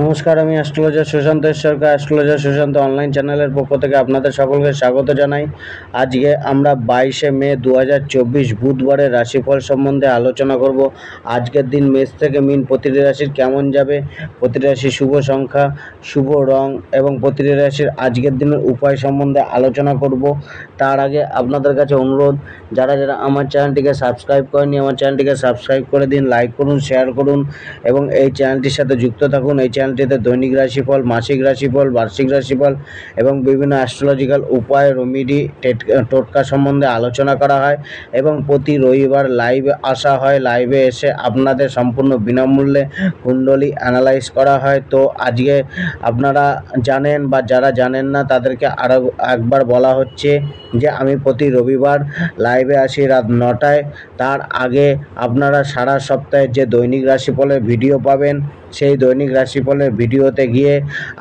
নমস্কার, আমি অ্যাস্ট্রোলজার সুশান্ত সরকার। Astrologer Sushant online চ্যানেলের পক্ষ থেকে আপনাদের সকলকে স্বাগত জানাই। আজকে আমরা 22শে মে 2024 বুধবারের রাশিফল সম্বন্ধে আলোচনা করব। আজকের দিন মেষ থেকে মীন প্রতিটি রাশির কেমন যাবে, প্রতিটি রাশির শুভ সংখ্যা, শুভ রং এবং প্রতিটি রাশির আজকের দিনের উপায় সম্বন্ধে আলোচনা করব। তার আগে আপনাদের কাছে অনুরোধ, যারা যারা আমার চ্যানেলটিকে সাবস্ক্রাইব করেনি আমার চ্যানেলটিকে সাবস্ক্রাইব করে দিন, লাইক করুন, শেয়ার করুন এবং এই চ্যানেলটির সাথে যুক্ত থাকুন। এই চ্যানেলটিতে দৈনিক রাশিফল, মাসিক রাশিফল, বার্ষিক রাশিফল এবং বিভিন্ন অ্যাস্ট্রোলজিক্যাল উপায়, রেমেডি, টোটকা সম্বন্ধে আলোচনা করা হয় এবং প্রতি রবিবার লাইভে আসা হয়। লাইভে এসে আপনাদের সম্পূর্ণ বিনামূল্যে কুণ্ডলী অ্যানালাইজ করা হয়। তো আজকে আপনারা জানেন বা যারা জানেন না তাদেরকে আরও একবার বলা হচ্ছে যে আমি প্রতি রবিবার লাইভে আসি রাত 9টায়। তার আগে আপনারা সারা সপ্তাহে যে দৈনিক রাশিফলের ভিডিও পাবেন, সেই দৈনিক রাশিফলের ভিডিওতে গিয়ে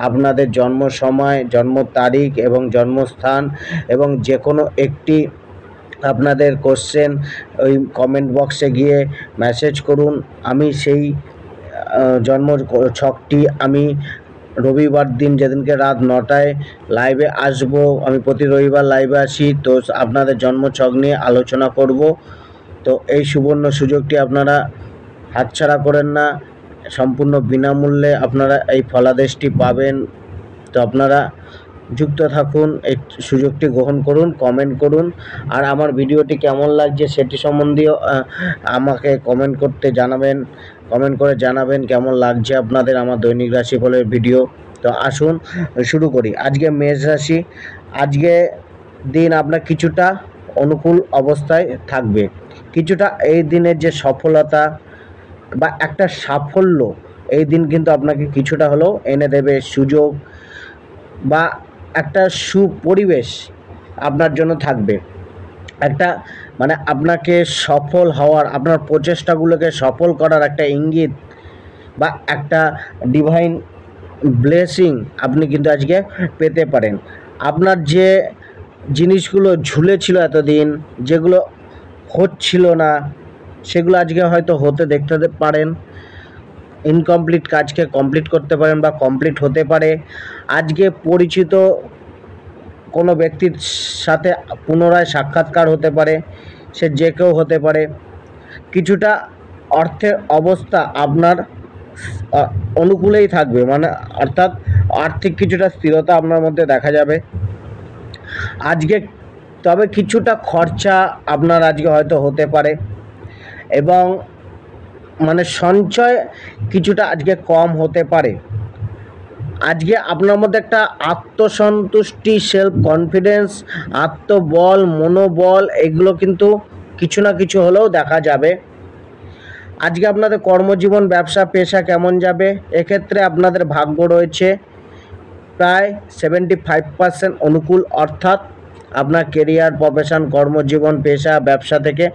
আপনাদের জন্ম সময়, জন্ম তারিখ এবং জন্মস্থান এবং যে কোনো একটি আপনাদের কোশ্চেন ওই কমেন্ট বক্সে গিয়ে মেসেজ করুন। আমি সেই জন্ম ছকটি আমি রবিবার দিন যেদিনকে রাত 9টায় লাইভে আসব, আমি প্রতি রবিবার লাইভে আসি, তো আপনাদের জন্মছক নিয়ে আলোচনা করব। তো এই সুবর্ণ সুযোগটি আপনারা হাতছাড়া করেন না। সম্পূর্ণ বিনামূল্যে আপনারা এই ফলাদেশটি পাবেন। তো আপনারা যুক্ত থাকুন, এই সুযোগটি গ্রহণ করুন, কমেন্ট করুন। আর আমার ভিডিওটি কেমন লাগছে সেটি সম্বন্ধেও আমাকে কমেন্ট করে জানাবেন কেমন লাগছে আপনাদের আমার দৈনিক রাশিফলের ভিডিও। তো আসুন শুরু করি। আজকে মেষ রাশি, আজকে দিন আপনার কিছুটা অনুকূল অবস্থায় থাকবে। কিছুটা এই দিনের যে সফলতা বা একটা সাফল্য, এই দিন কিন্তু আপনাকে কিছুটা হলেও এনে দেবে। সুযোগ বা একটা সুপরিবেশ আপনার জন্য থাকবে। একটা মানে আপনাকে সফল হওয়ার, আপনার প্রচেষ্টাগুলোকে সফল করার একটা ইঙ্গিত বা একটা ডিভাইন ব্লেসিং আপনি কিন্তু আজকে পেতে পারেন। আপনার যে জিনিসগুলো ঝুলেছিল এতদিন, যেগুলো হচ্ছিল না, সেগুলো আজকে হয়তো হতে দেখতে পারেন। ইনকমপ্লিট কাজকে কমপ্লিট করতে পারেন বা কমপ্লিট হতে পারে। আজকে পরিচিত কোনো ব্যক্তির সাথে পুনরায় সাক্ষাৎকার হতে পারে, সে যে কেউ হতে পারে। কিছুটা অর্থের অবস্থা আপনার অনুকূলেই থাকবে, মানে অর্থাৎ আর্থিক কিছুটা স্থিরতা আপনার মধ্যে দেখা যাবে আজকে। তবে কিছুটা খরচা আপনার আজকে হয়তো হতে পারে এবং মানে সঞ্চয় কিছুটা আজকে কম হতে পারে। আজকে আপনার মধ্যে একটা আত্মসন্তুষ্টি, সেলফ কনফিডেন্স, আত্মবল, মনোবল এগুলো কিন্তু কিছু না কিছু হলেও দেখা যাবে। আজকে আপনাদের কর্মজীবন, ব্যবসা, পেশা কেমন যাবে? এক্ষেত্রে আপনাদের ভাগ্য রয়েছে প্রায় 75% অনুকূল, অর্থাৎ আপনার কেরিয়ার, প্রফেশন, কর্মজীবন, পেশা, ব্যবসা থেকে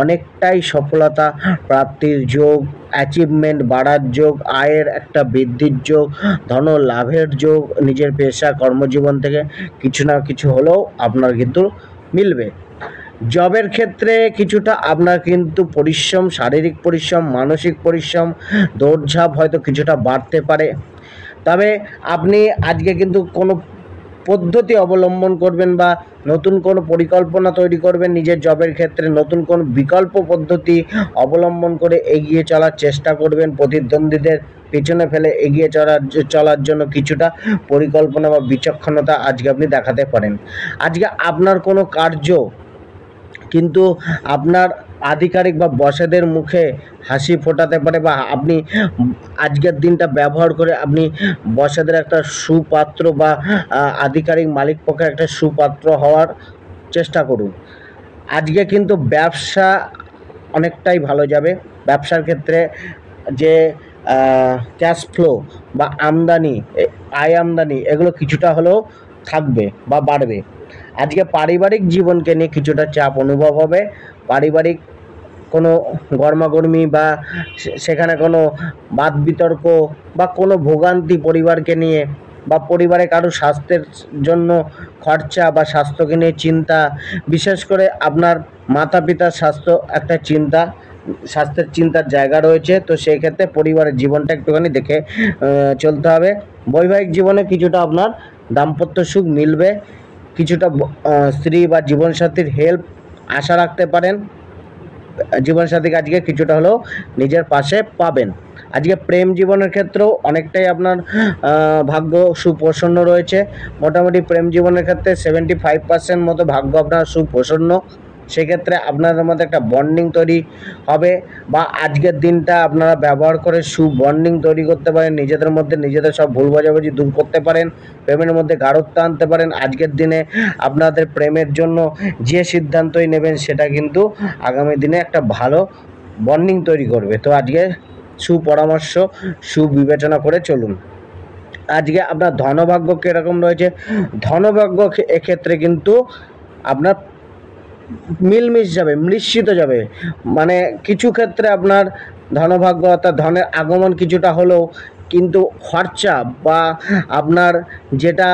অনেকটাই সফলতা প্রাপ্তির যোগ, অ্যাচিভমেন্ট বাড়ার যোগ, আয়ের একটা বৃদ্ধির যোগ, ধন লাভের যোগ নিজের পেশা কর্মজীবন থেকে কিছু না কিছু হলেও আপনার কিন্তু মিলবে। জবের ক্ষেত্রে কিছুটা আপনার কিন্তু পরিশ্রম, শারীরিক পরিশ্রম, মানসিক পরিশ্রম, দৌড়ঝাঁপ হয়তো কিছুটা বাড়তে পারে। তবে আপনি আজকে কিন্তু কোনো পদ্ধতি অবলম্বন করবেন বা নতুন কোনো পরিকল্পনা তৈরি করবেন নিজের জবের ক্ষেত্রে, নতুন কোনো বিকল্প পদ্ধতি অবলম্বন করে এগিয়ে চলার চেষ্টা করবেন। প্রতিদ্বন্দ্বীদের পিছনে ফেলে এগিয়ে চলার জন্য কিছুটা পরিকল্পনা বা বিচক্ষণতা আজকে আপনি দেখাতে পারেন। আজকে আপনার কোনো কার্য কিন্তু আপনার আধিকারিক বা বসেদের মুখে হাসি ফোটাতে পারে, বা আপনি আজকের দিনটা ব্যবহার করে আপনি বসেদের একটা সুপাত্র বা আধিকারিক মালিক পক্ষের একটা সুপাত্র হওয়ার চেষ্টা করুন। আজকে কিন্তু ব্যবসা অনেকটাই ভালো যাবে। ব্যবসার ক্ষেত্রে যে ক্যাশ ফ্লো বা আমদানি, আয় আমদানি এগুলো কিছুটা হলেও থাকবে বা বাড়বে। আজকে পারিবারিক জীবনকে নিয়ে কিছুটা চাপ অনুভব হবে। পারিবারিক কোনো গরমাগর্মি বা সেখানে কোনো বাদ বিতর্ক বা কোনো ভোগান্তি পরিবারকে নিয়ে, বা পরিবারে কারো স্বাস্থ্যের জন্য খরচা বা স্বাস্থ্যকে নিয়ে চিন্তা, বিশেষ করে আপনার মাতা পিতার স্বাস্থ্য একটা চিন্তা স্বাস্থ্যের চিন্তার জায়গা রয়েছে। তো সেই ক্ষেত্রে পরিবারের জীবনটা একটুখানি দেখে চলতে হবে। বৈবাহিক জীবনে কিছুটা আপনার দাম্পত্য সুখ মিলবে, কিছুটা স্ত্রী বা জীবনসাথীর হেল্প আশা রাখতে পারেন। জীবনসাথীকে আজকে কিছুটা হলেও নিজের পাশে পাবেন। আজকে প্রেম জীবনের ক্ষেত্রেও অনেকটাই আপনার ভাগ্য সুপ্রসন্ন রয়েছে। মোটামুটি প্রেম জীবনের ক্ষেত্রে 75% মতো ভাগ্য আপনার সুপ্রসন্ন। সেক্ষেত্রে আপনাদের মধ্যে একটা বন্ডিং তৈরি হবে, বা আজকের দিনটা আপনারা ব্যবহার করে বন্ডিং তৈরি করতে পারেন, নিজেদের মধ্যে নিজেদের সব ভুল বোঝাবুঝি দূর করতে পারেন, প্রেমের মধ্যে গাঢ়ত্ব আনতে পারেন। আজকের দিনে আপনাদের প্রেমের জন্য যে সিদ্ধান্তই নেবেন সেটা কিন্তু আগামী দিনে একটা ভালো বন্ডিং তৈরি করবে। তো আজকে সুপরামর্শ, সুবিবেচনা করে চলুন। আজকে আপনার ধনভাগ্য কীরকম রয়েছে? ধনভাগ্য এক্ষেত্রে কিন্তু আপনার মিলমিশ যাবে, মিশ্রিত যাবে। মানে কিছু ক্ষেত্রে আপনার ধনভাগ্য অর্থাৎ ধনের আগমন কিছুটা হলেও, কিন্তু খরচা বা আপনার যেটা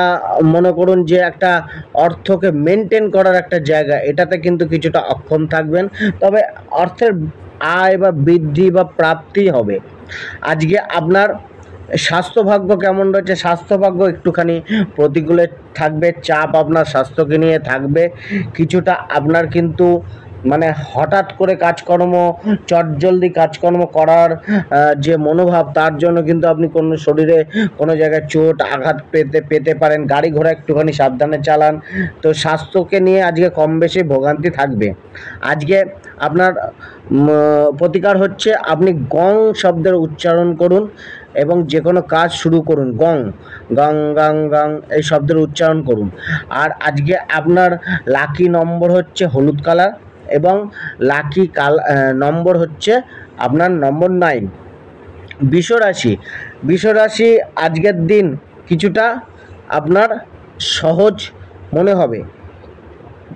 মনে করুন যে একটা অর্থকে মেনটেন করার একটা জায়গা, এটাতে কিন্তু কিছুটা অক্ষম থাকবেন। তবে অর্থের আয় বা বৃদ্ধি বা প্রাপ্তি হবে। আজকে আপনার স্বাস্থ্যভাগ্য কেমন রয়েছে? স্বাস্থ্যভাগ্য একটুখানি প্রতিকূলে থাকবে, চাপ আপনার স্বাস্থ্যকে নিয়ে থাকবে। কিছুটা আপনার কিন্তু মানে হঠাৎ করে কাজকর্ম, চটজলদি কাজকর্ম করার যে মনোভাব, তার জন্য কিন্তু আপনি কোনো শরীরে কোনো জায়গায় চোট আঘাত পেতে পারেন। গাড়ি ঘোড়া একটুখানি সাবধানে চালান। তো স্বাস্থ্যকে নিয়ে আজকে কম বেশি ভোগান্তি থাকবে। আজকে আপনার প্রতিকার হচ্ছে আপনি গং শব্দের উচ্চারণ করুন এবং যে কোনো কাজ শুরু করুন। গং, গং গাং গাং এই শব্দের উচ্চারণ করুন। আর আজকে আপনার লাকি নম্বর হচ্ছে হলুদ কালার, এবং লাকি নম্বর হচ্ছে আপনার নম্বর 9। বিশ্বরাশি আজকের দিন কিছুটা আপনার সহজ মনে হবে।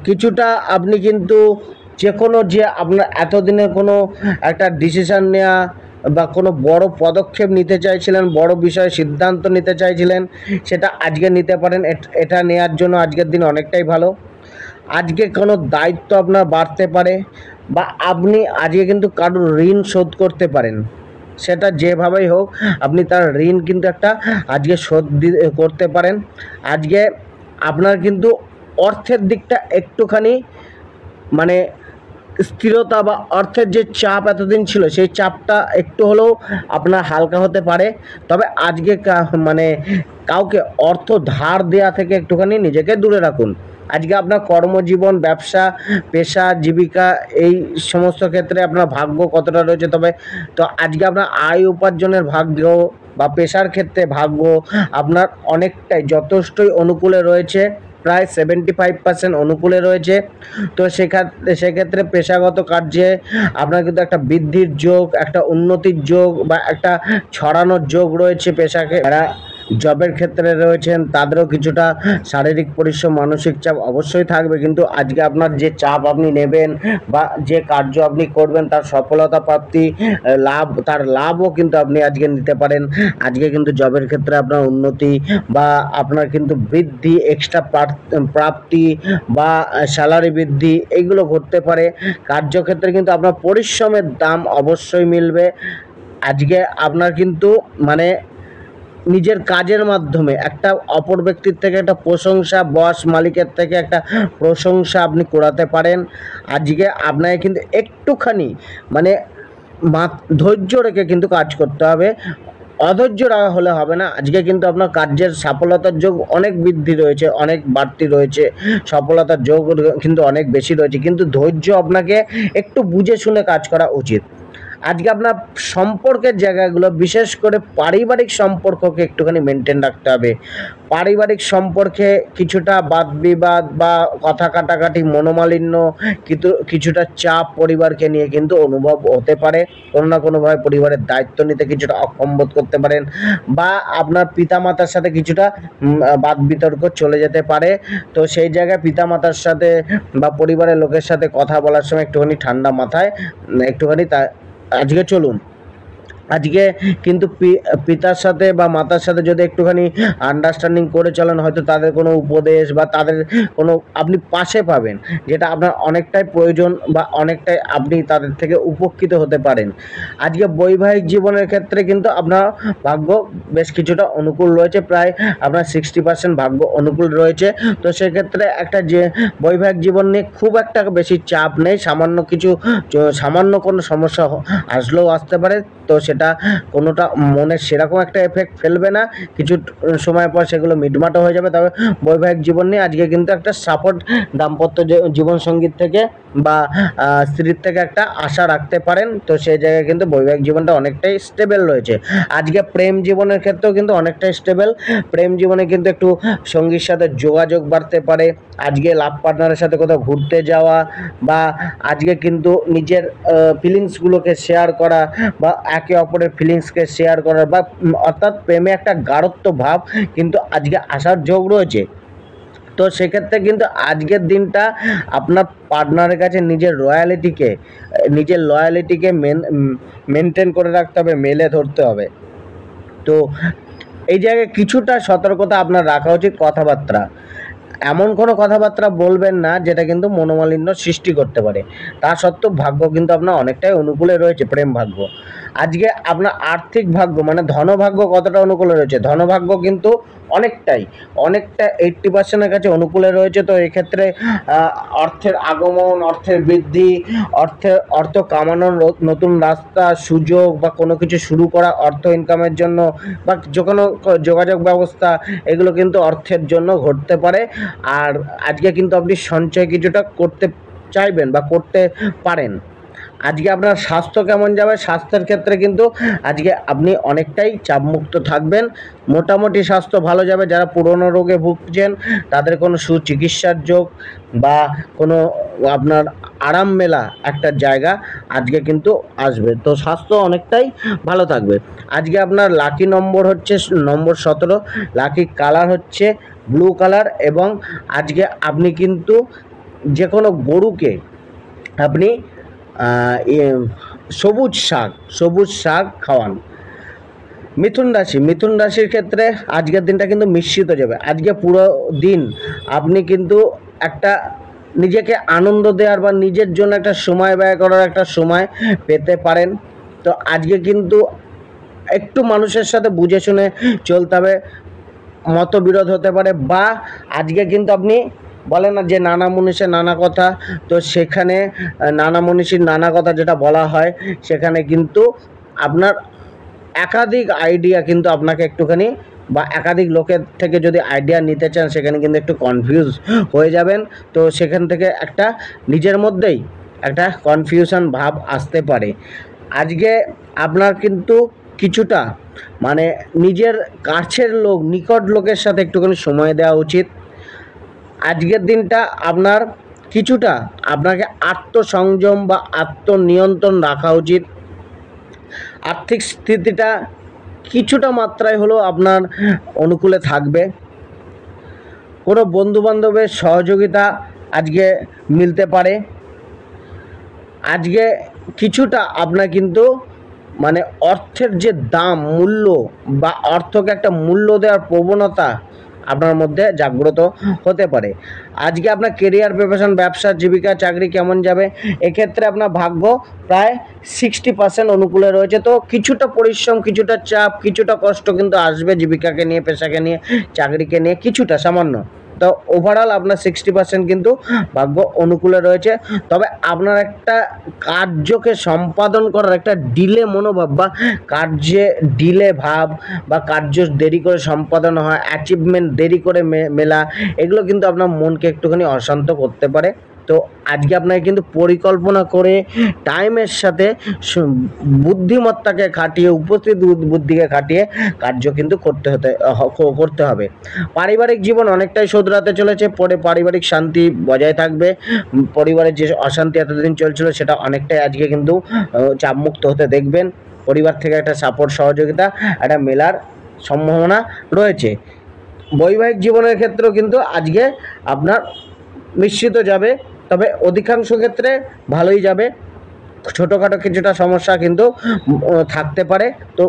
কিছুটা আপনি কিন্তু যে কোনো যে আপনার এতদিনের কোনো একটা ডিসিশান নেওয়া বা কোনো বড় পদক্ষেপ নিতে চাইছিলেন, বড় বিষয়ে সিদ্ধান্ত নিতে চাইছিলেন, সেটা আজকে নিতে পারেন। এটা নেওয়ার জন্য আজকের দিন অনেকটাই ভালো। আজকে কোনো দায়িত্ব আপনার বাড়তে পারে, বা আপনি আজকে কিন্তু কারোর ঋণ শোধ করতে পারেন। সেটা যেভাবেই হোক আপনি তার ঋণ কিন্তু একটা আজকে শোধ করতে পারেন। আজকে আপনার কিন্তু অর্থের দিকটা একটুখানি মানে স্থিরতা বা অর্থের যে চাপ এতদিন ছিল, সেই চাপটা একটু হলেও আপনার হালকা হতে পারে। তবে আজকে মানে কাউকে অর্থ ধার দেওয়া থেকে একটুখানি নিজেকে দূরে রাখুন। আজকে আপনার কর্মজীবন, ব্যবসা, পেশা, জীবিকা এই সমস্ত ক্ষেত্রে আপনার ভাগ্য কতটা রয়েছে। তবে তো আজকে আপনার আয় উপার্জনের ভাগ্য বা পেশার ক্ষেত্রে ভাগ্য আপনার অনেকটাই যথেষ্টই অনুকূলে রয়েছে, প্রায় 75% অনুকূলে রয়েছে। তো সেক্ষেত্রে পেশাগত কার্যে আপনার কিন্তু একটা বৃদ্ধির যোগ, একটা উন্নতির যোগ বা একটা ছড়ানোর যোগ রয়েছে। পেশাকে যারা জবের ক্ষেত্রে রয়েছেন তাদেরও কিছুটা শারীরিক পরিশ্রম, মানসিক চাপ অবশ্যই থাকবে। কিন্তু আজকে আপনার যে চাপ আপনি নেবেন বা যে কার্য আপনি করবেন, তার সফলতা প্রাপ্তি, তার লাভও কিন্তু আপনি আজকে নিতে পারেন। আজকে কিন্তু জবের ক্ষেত্রে আপনার উন্নতি বা আপনার কিন্তু বৃদ্ধি, এক্সট্রা প্রাপ্তি বা স্যালারি বৃদ্ধি এইগুলো ঘটতে পারে। কার্যক্ষেত্রে কিন্তু আপনার পরিশ্রমের দাম অবশ্যই মিলবে। আজকে আপনার কিন্তু মানে নিজের কাজের মাধ্যমে একটা অপর ব্যক্তির থেকে একটা প্রশংসা, বস মালিকের থেকে একটা প্রশংসা আপনি করাতে পারেন। আজকে আপনাকে কিন্তু একটুখানি মানে ধৈর্য রেখে কিন্তু কাজ করতে হবে, অধৈর্য রাখা হলে হবে না। আজকে কিন্তু আপনার কার্যের সফলতার যোগ অনেক বৃদ্ধি রয়েছে, অনেক বাড়তি রয়েছে, সফলতার যোগ কিন্তু অনেক বেশি রয়েছে। কিন্তু ধৈর্য আপনাকে একটু বুঝে শুনে কাজ করা উচিত। আজকে আপনার সম্পর্কের জায়গাগুলো, বিশেষ করে পারিবারিক সম্পর্ককে একটুখানি মেনটেন রাখতে হবে। পারিবারিক সম্পর্কে কিছুটা বাদ বিবাদ বা কথা কাটাকাটি, মনোমালিন্য, কিছুটা চাপ পরিবারকে নিয়ে কিন্তু অনুভব হতে পারে। কোনো না কোনোভাবে পরিবারের দায়িত্ব নিতে কিছুটা অক্ষম বোধ করতে পারেন, বা আপনার পিতামাতার সাথে কিছুটা বাদ বিতর্ক চলে যেতে পারে। তো সেই জায়গায় পিতামাতার সাথে বা পরিবারের লোকের সাথে কথা বলার সময় একটুখানি ঠান্ডা মাথায় একটুখানি আজকে চলুন। আজকে কিন্তু পিতার সাথে বা মাতার সাথে যদি একটুখানি আন্ডারস্ট্যান্ডিং করে চলেন, হয়তো তাদের কোনো উপদেশ বা তাদের কোনো আপনি পাশে পাবেন, যেটা আপনার অনেকটাই প্রয়োজন বা অনেকটাই আপনি তাদের থেকে উপকৃত হতে পারেন। আজকে বৈবাহিক জীবনের ক্ষেত্রে কিন্তু আপনার ভাগ্য বেশ কিছুটা অনুকূল রয়েছে, প্রায় আপনার 60% ভাগ্য অনুকূল রয়েছে। তো সেক্ষেত্রে একটা যে বৈবাহিক জীবন নিয়ে খুব একটা বেশি চাপ নেই, সামান্য কোনো সমস্যা আসলেও আসতে পারে, তো সেটা কোনোটা মনে সেরকম একটা এফেক্ট ফেলবে না, কিছু সময় পর সেগুলো মিটমাটো হয়ে যাবে। তবে বৈবাহিক জীবন নিয়ে আজকে কিন্তু একটা সাপোর্ট দাম্পত্য জীবন সঙ্গীত থেকে বা স্ত্রীর থেকে একটা আশা রাখতে পারেন। তো সেই জায়গায় কিন্তু বৈবাহিক জীবনটা অনেকটাই স্টেবল রয়েছে। আজকে প্রেম জীবনের ক্ষেত্রেও কিন্তু অনেকটাই স্টেবল। প্রেম জীবনে কিন্তু একটু সঙ্গীর সাথে যোগাযোগ বাড়তে পারে, আজকে লাভ পার্টনারের সাথে কোথাও ঘুরতে যাওয়া বা আজকে কিন্তু নিজের ফিলিংসগুলোকে শেয়ার করা বা একে অপরের ফিলিংসকে শেয়ার করার বা অর্থাৎ প্রেমে একটা গাঢ়ত্ব ভাব কিন্তু আজকে আসার যোগ রয়েছে। তো সেক্ষেত্রে কিন্তু আজকের দিনটা আপনার পার্টনারের কাছে নিজের লয়ালিটিকে মেনটেন করে রাখতে হবে, মেলে ধরতে হবে। তো এই জায়গায় কিছুটা সতর্কতা আপনার রাখা উচিত। কথাবার্তা, এমন কোনো কথাবার্তা বলবেন না যেটা কিন্তু মনোমালিন্য সৃষ্টি করতে পারে। তা সত্ত্বেও ভাগ্য কিন্তু আপনার অনেকটাই অনুকূলে রয়েছে, প্রেম ভাগ্য। আজকে আপনার আর্থিক ভাগ্য মানে ধনভাগ্য কতটা অনুকূলে রয়েছে? ধনভাগ্য কিন্তু অনেকটা 80%-এর কাছে অনুকূলে রয়েছে। তো এক্ষেত্রে অর্থের আগমন, অর্থের বৃদ্ধি, অর্থ কামানোর নতুন রাস্তা, সুযোগ বা কোনো কিছু শুরু করা অর্থ ইনকামের জন্য বা যে কোনো যোগাযোগ ব্যবস্থা, এগুলো কিন্তু অর্থের জন্য ঘটতে পারে। আর আজকে কিন্তু আপনি সঞ্চয় কিছুটা করতে চাইবেন বা করতে পারেন। আজকে আপনার স্বাস্থ্য কেমন যাবে? স্বাস্থ্যের ক্ষেত্রে কিন্তু আজকে আপনি অনেকটাই চাপমুক্ত থাকবেন, মোটামুটি স্বাস্থ্য ভালো যাবে। যারা পুরনো রোগে ভুগছেন তাদের কোনো সুচিকিৎসার যোগ বা কোনো আপনার আরাম মেলা একটা জায়গা আজকে কিন্তু আসবে। তো স্বাস্থ্য অনেকটাই ভালো থাকবে। আজকে আপনার লাকি নম্বর হচ্ছে নম্বর 17, লাকি কালার হচ্ছে ব্লু কালার, এবং আজকে আপনি কিন্তু যে কোনো গরুকে আপনি সবুজ শাক খাওয়ান। মিথুন রাশির ক্ষেত্রে আজকের দিনটা কিন্তু মিশ্রিত যাবে। আজকে পুরো দিন আপনি কিন্তু একটা নিজেকে আনন্দ দেওয়ার বা নিজের জন্য একটা সময় ব্যয় করার একটা সময় পেতে পারেন। তো আজকে কিন্তু একটু মানুষের সাথে বুঝে শুনে চলতে হবে, মতবিরোধ হতে পারে, বা আজকে কিন্তু আপনি বলে না যে নানা মনীষের নানা কথা, তো সেখানে নানা মনীষীর নানা কথা যেটা বলা হয়, সেখানে কিন্তু আপনার একাধিক আইডিয়া কিন্তু আপনাকে একটুখানি বা একাধিক লোকের থেকে যদি আইডিয়া নিতে চান, সেখানে কিন্তু একটু কনফিউজ হয়ে যাবেন। তো সেখান থেকে একটা নিজের মধ্যেই একটা কনফিউশন ভাব আসতে পারে। আজকে আপনার কিন্তু কিছুটা মানে নিজের কাছের লোক, নিকট লোকের সাথে একটুখানি সময় দেওয়া উচিত। আজকের দিনটা আপনার কিছুটা আপনাকে আত্মসংযম বা আত্মনিয়ন্ত্রণ রাখা উচিত। আর্থিক স্থিতিটা কিছুটা মাত্রায় হলেও আপনার অনুকূলে থাকবে। কোনো বন্ধুবান্ধবের সহযোগিতা আজকে মিলতে পারে। আজকে কিছুটা আপনার কিন্তু মানে অর্থের যে দাম, মূল্য বা অর্থকে একটা মূল্য দেওয়ার প্রবণতা আপনার মধ্যে জাগ্রত হতে পারে। আজকে আপনার কেরিয়ার, প্রফেশন, ব্যবসা, জীবিকা, চাকরি কেমন যাবে? এক্ষেত্রে আপনার ভাগ্য প্রায় 60% অনুকূলে রয়েছে। তো কিছুটা পরিশ্রম, কিছুটা চাপ, কিছুটা কষ্ট কিন্তু আসবে জীবিকাকে নিয়ে, পেশাকে নিয়ে, চাকরিকে নিয়ে কিছুটা সামান্য। তো ওভারঅল আপনার 60% কিন্তু ভাগ্য অনুকূলে রয়েছে। তবে আপনার একটা কার্যকে সম্পাদন করার একটা ডিলে মনোভাব বা কার্যে ডিলে ভাব বা কার্য দেরি করে সম্পাদন হয়, অ্যাচিভমেন্ট দেরি করে মেলা, এগুলো কিন্তু আপনার মনকে একটুখানি অশান্ত করতে পারে। তো আজকে আপনাকে কিন্তু পরিকল্পনা করে টাইমের সাথে বুদ্ধিমত্তাকে খাটিয়ে, উপস্থিত বুদ্ধিকে খাটিয়ে কার্য কিন্তু করতে হবে। পারিবারিক জীবন অনেকটাই শোধরাতে চলেছে, পরে পারিবারিক শান্তি বজায় থাকবে। পরিবারের যে অশান্তি এতদিন চলছিল সেটা অনেকটাই আজকে কিন্তু চাপমুক্ত হতে দেখবেন। পরিবার থেকে একটা সাপোর্ট, সহযোগিতা, একটা মেলার সম্ভাবনা রয়েছে। বৈবাহিক জীবনের ক্ষেত্রেও কিন্তু আজকে আপনার মিশ্রিত যাবে, তবে অধিকাংশ ক্ষেত্রে ভালোই যাবে। ছোটোখাটো কিছুটা সমস্যা কিন্তু থাকতে পারে, তো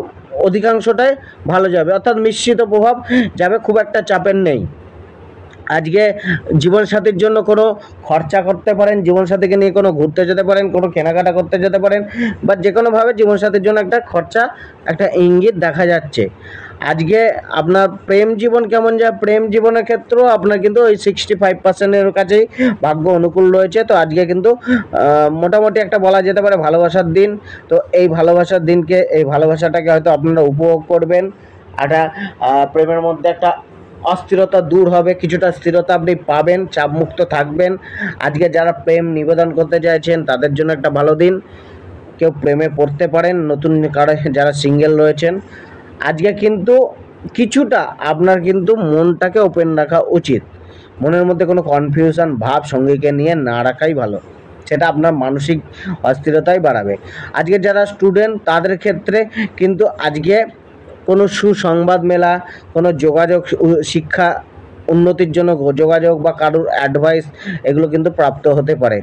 অধিকাংশটাই ভালো যাবে, অর্থাৎ মিশ্রিত প্রভাব যাবে, খুব একটা চাপের নেই। আজকে জীবনসাথীর জন্য কোনো খরচা করতে পারেন, জীবনসাথীকে নিয়ে কোনো ঘুরতে যেতে পারেন, কোনো কেনাকাটা করতে যেতে পারেন, বা যে কোনোভাবে জীবনসাথীর জন্য একটা খরচা, একটা ইঙ্গিত দেখা যাচ্ছে। আজকে আপনার প্রেম জীবন কেমন যায়? প্রেম জীবনের ক্ষেত্রেও আপনার কিন্তু ওই 65%-এর কাছেই ভাগ্য অনুকূল রয়েছে। তো আজকে কিন্তু মোটামুটি একটা বলা যেতে পারে ভালোবাসার দিন। তো এই ভালোবাসার দিনকে, এই ভালোবাসাটাকে হয়তো আপনারা উপভোগ করবেন। একটা প্রেমের মধ্যে একটা অস্থিরতা দূর হবে, কিছুটা স্থিরতা আপনি পাবেন, চাপমুক্ত থাকবেন। আজকে যারা প্রেম নিবেদন করতে চাইছেন তাদের জন্য একটা ভালো দিন, কেউ প্রেমে পড়তে পারেন, নতুন কারো যারা সিঙ্গেল রয়েছেন। আজকে কিন্তু কিছুটা আপনার কিন্তু মনটাকে ওপেন রাখা উচিত, মনের মধ্যে কোনো কনফিউশন ভাব সঙ্গীকে নিয়ে না রাখাই ভালো, সেটা আপনার মানসিক অস্থিরতাই বাড়াবে। আজকে যারা স্টুডেন্ট তাদের ক্ষেত্রে কিন্তু আজকে কোনো সুসংবাদ মেলা, কোনো যোগাযোগ, শিক্ষা উন্নতির জন্য যোগাযোগ বা কারোর অ্যাডভাইস, এগুলো কিন্তু প্রাপ্ত হতে পারে।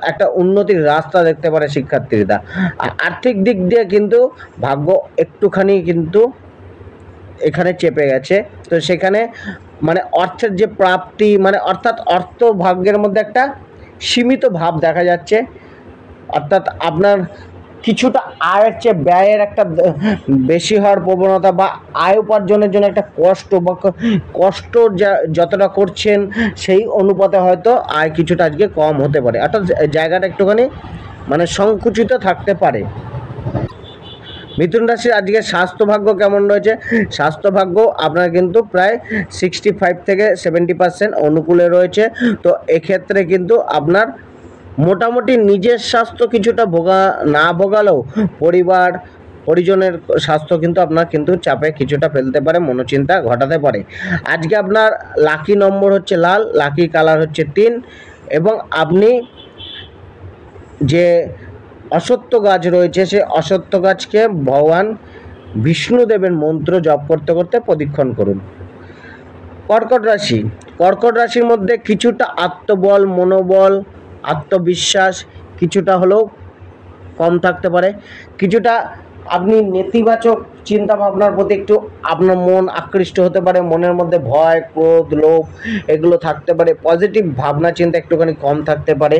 একটা উন্নতির রাস্তা দেখতে পারে শিক্ষার্থীরা। আর্থিক দিক দিয়ে কিন্তু ভাগ্য একটুখানি কিন্তু এখানে চেপে গেছে, তো সেখানে মানে অর্থের যে প্রাপ্তি, মানে অর্থাৎ অর্থ ভাগ্যের মধ্যে একটা সীমিত ভাব দেখা যাচ্ছে, অর্থাৎ আপনার কিছুটা আয়ের চেয়ে ব্যয়ের একটা বেশি হওয়ার প্রবণতা, বা আয় উপার্জনের জন্য একটা কষ্ট, বা কষ্ট যতটা করছেন সেই অনুপাতে হয়তো আয় কিছুটা আজকে কম হতে পারে, অর্থাৎ জায়গাটা একটুখানি মানে সংকুচিত থাকতে পারে। মিথুন রাশির আজকে স্বাস্থ্যভাগ্য কেমন রয়েছে? স্বাস্থ্যভাগ্য আপনার কিন্তু প্রায় 65-70% অনুকূলে রয়েছে। তো এক্ষেত্রে কিন্তু আপনার মোটামুটি নিজের স্বাস্থ্য কিছুটা না ভোগালেও পরিজনের স্বাস্থ্য কিন্তু আপনার কিন্তু চাপে কিছুটা ফেলতে পারে, মনোচিন্তা ঘটাতে পারে। আজকে আপনার লাকি নম্বর হচ্ছে লাল, লাকি কালার হচ্ছে 3, এবং আপনি যে অশ্বত্থ গাছ রয়েছে সেই অশ্বত্থ গাছকে ভগবান বিষ্ণুদেবের মন্ত্র জপ করতে করতে প্রদক্ষিণ করুন। কর্কট রাশি, কর্কট রাশির মধ্যে কিছুটা আত্মবল, মনোবল, আত্মবিশ্বাস কিছুটা হলেও কম থাকতে পারে, কিছুটা আপনি নেতিবাচক চিন্তা ভাবনার প্রতি একটু আপনার মন আকৃষ্ট হতে পারে, মনের মধ্যে ভয়, ক্রোধ, লোভ এগুলো থাকতে পারে, পজিটিভ ভাবনা চিন্তা একটুখানি কম থাকতে পারে।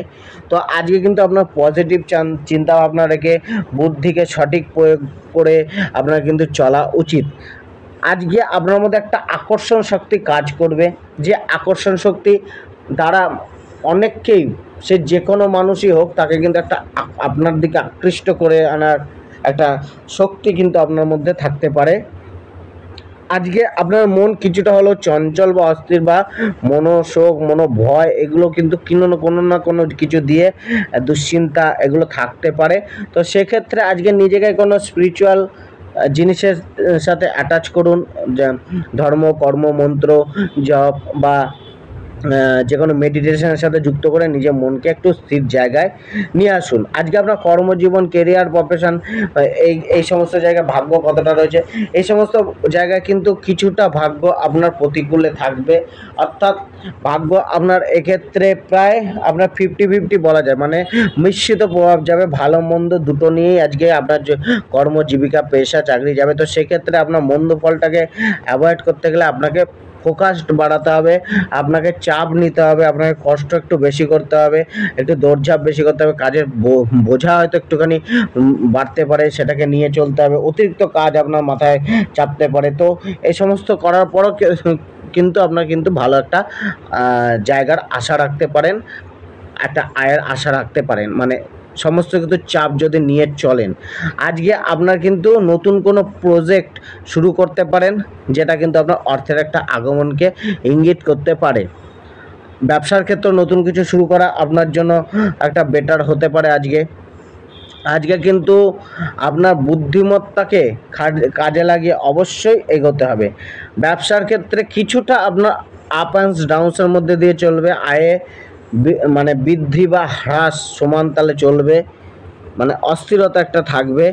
তো আজকে কিন্তু আপনার পজিটিভ চিন্তা ভাবনা রেখে বুদ্ধিকে সঠিক প্রয়োগ করে আপনার কিন্তু চলা উচিত। আজকে আপনার মধ্যে একটা আকর্ষণ শক্তি কাজ করবে, যে আকর্ষণ শক্তি দ্বারা অনেককেই, সে যে কোনো মানুষই হোক, তাকে কিন্তু একটা আপনার দিকে আকৃষ্ট করে আনার একটা শক্তি কিন্তু আপনার মধ্যে থাকতে পারে। আজকে আপনার মন কিছুটা হলেও চঞ্চল বা অস্থির, বা মনোশোক, মনোভয় এগুলো কিন্তু কোনো না কোনো কিছু দিয়ে দুশ্চিন্তা এগুলো থাকতে পারে। তো সেক্ষেত্রে আজকে নিজেকে কোনো স্পিরিচুয়াল জিনিসের সাথে অ্যাটাচ করুন, ধর্ম, কর্ম, মন্ত্র জপ বা যে কোনো মেডিটেশনের সাথে যুক্ত করে নিজের মনকে একটু স্থির জায়গায় নিয়ে আসুন। আজকে আপনার কর্মজীবন, কেরিয়ার, প্রফেশন, এই সমস্ত জায়গায় ভাগ্য কতটা রয়েছে, এই সমস্ত জায়গায় কিন্তু কিছুটা ভাগ্য আপনার প্রতিকূলে থাকবে, অর্থাৎ ভাগ্য আপনার এক্ষেত্রে প্রায় আপনার 50-50 বলা যায়, মানে মিশ্রিত প্রভাব যাবে, ভালো মন্দ দুটো নিয়েই আজকে আপনার যে কর্ম, জীবিকা, পেশা, চাকরি যাবে। তো সেক্ষেত্রে আপনার মন্দ ফলটাকে অ্যাভয়েড করতে গেলে আপনাকে ফোকাসড বাড়াতে হবে, আপনাকে চাপ নিতে হবে, আপনাকে কষ্ট একটু বেশি করতে হবে, একটু দৌড়ঝাঁপ বেশি করতে হবে, কাজের বোঝা হয়তো একটুখানি বাড়তে পারে, সেটাকে নিয়ে চলতে হবে, অতিরিক্ত কাজ আপনার মাথায় চাপতে পারে। তো এই সমস্ত করার পরও কিন্তু আপনার কিন্তু ভালো একটা জায়গার আশা রাখতে পারেন, একটা আয়ের আশা রাখতে পারেন, মানে সমস্ত কিন্তু চাপ যদি নিয়ে চলেন। আজকে আপনার কিন্তু নতুন কোনো প্রজেক্ট শুরু করতে পারেন, যেটা কিন্তু আপনার অর্থের একটা আগমনকে ইঙ্গিত করতে পারে। ব্যবসার ক্ষেত্রে নতুন কিছু শুরু করা আপনার জন্য একটা বেটার হতে পারে। আজকে কিন্তু আপনার বুদ্ধিমত্তাকে কাজে লাগিয়ে অবশ্যই এগোতে হবে। ব্যবসার ক্ষেত্রে কিছুটা আপনার আপ অ্যান্ড ডাউনসের মধ্যে দিয়ে চলবে, আয়ে মানে বৃদ্ধি বা হ্রাস সমান তালে চলবে, মানে অস্থিরতা একটা থাকবে।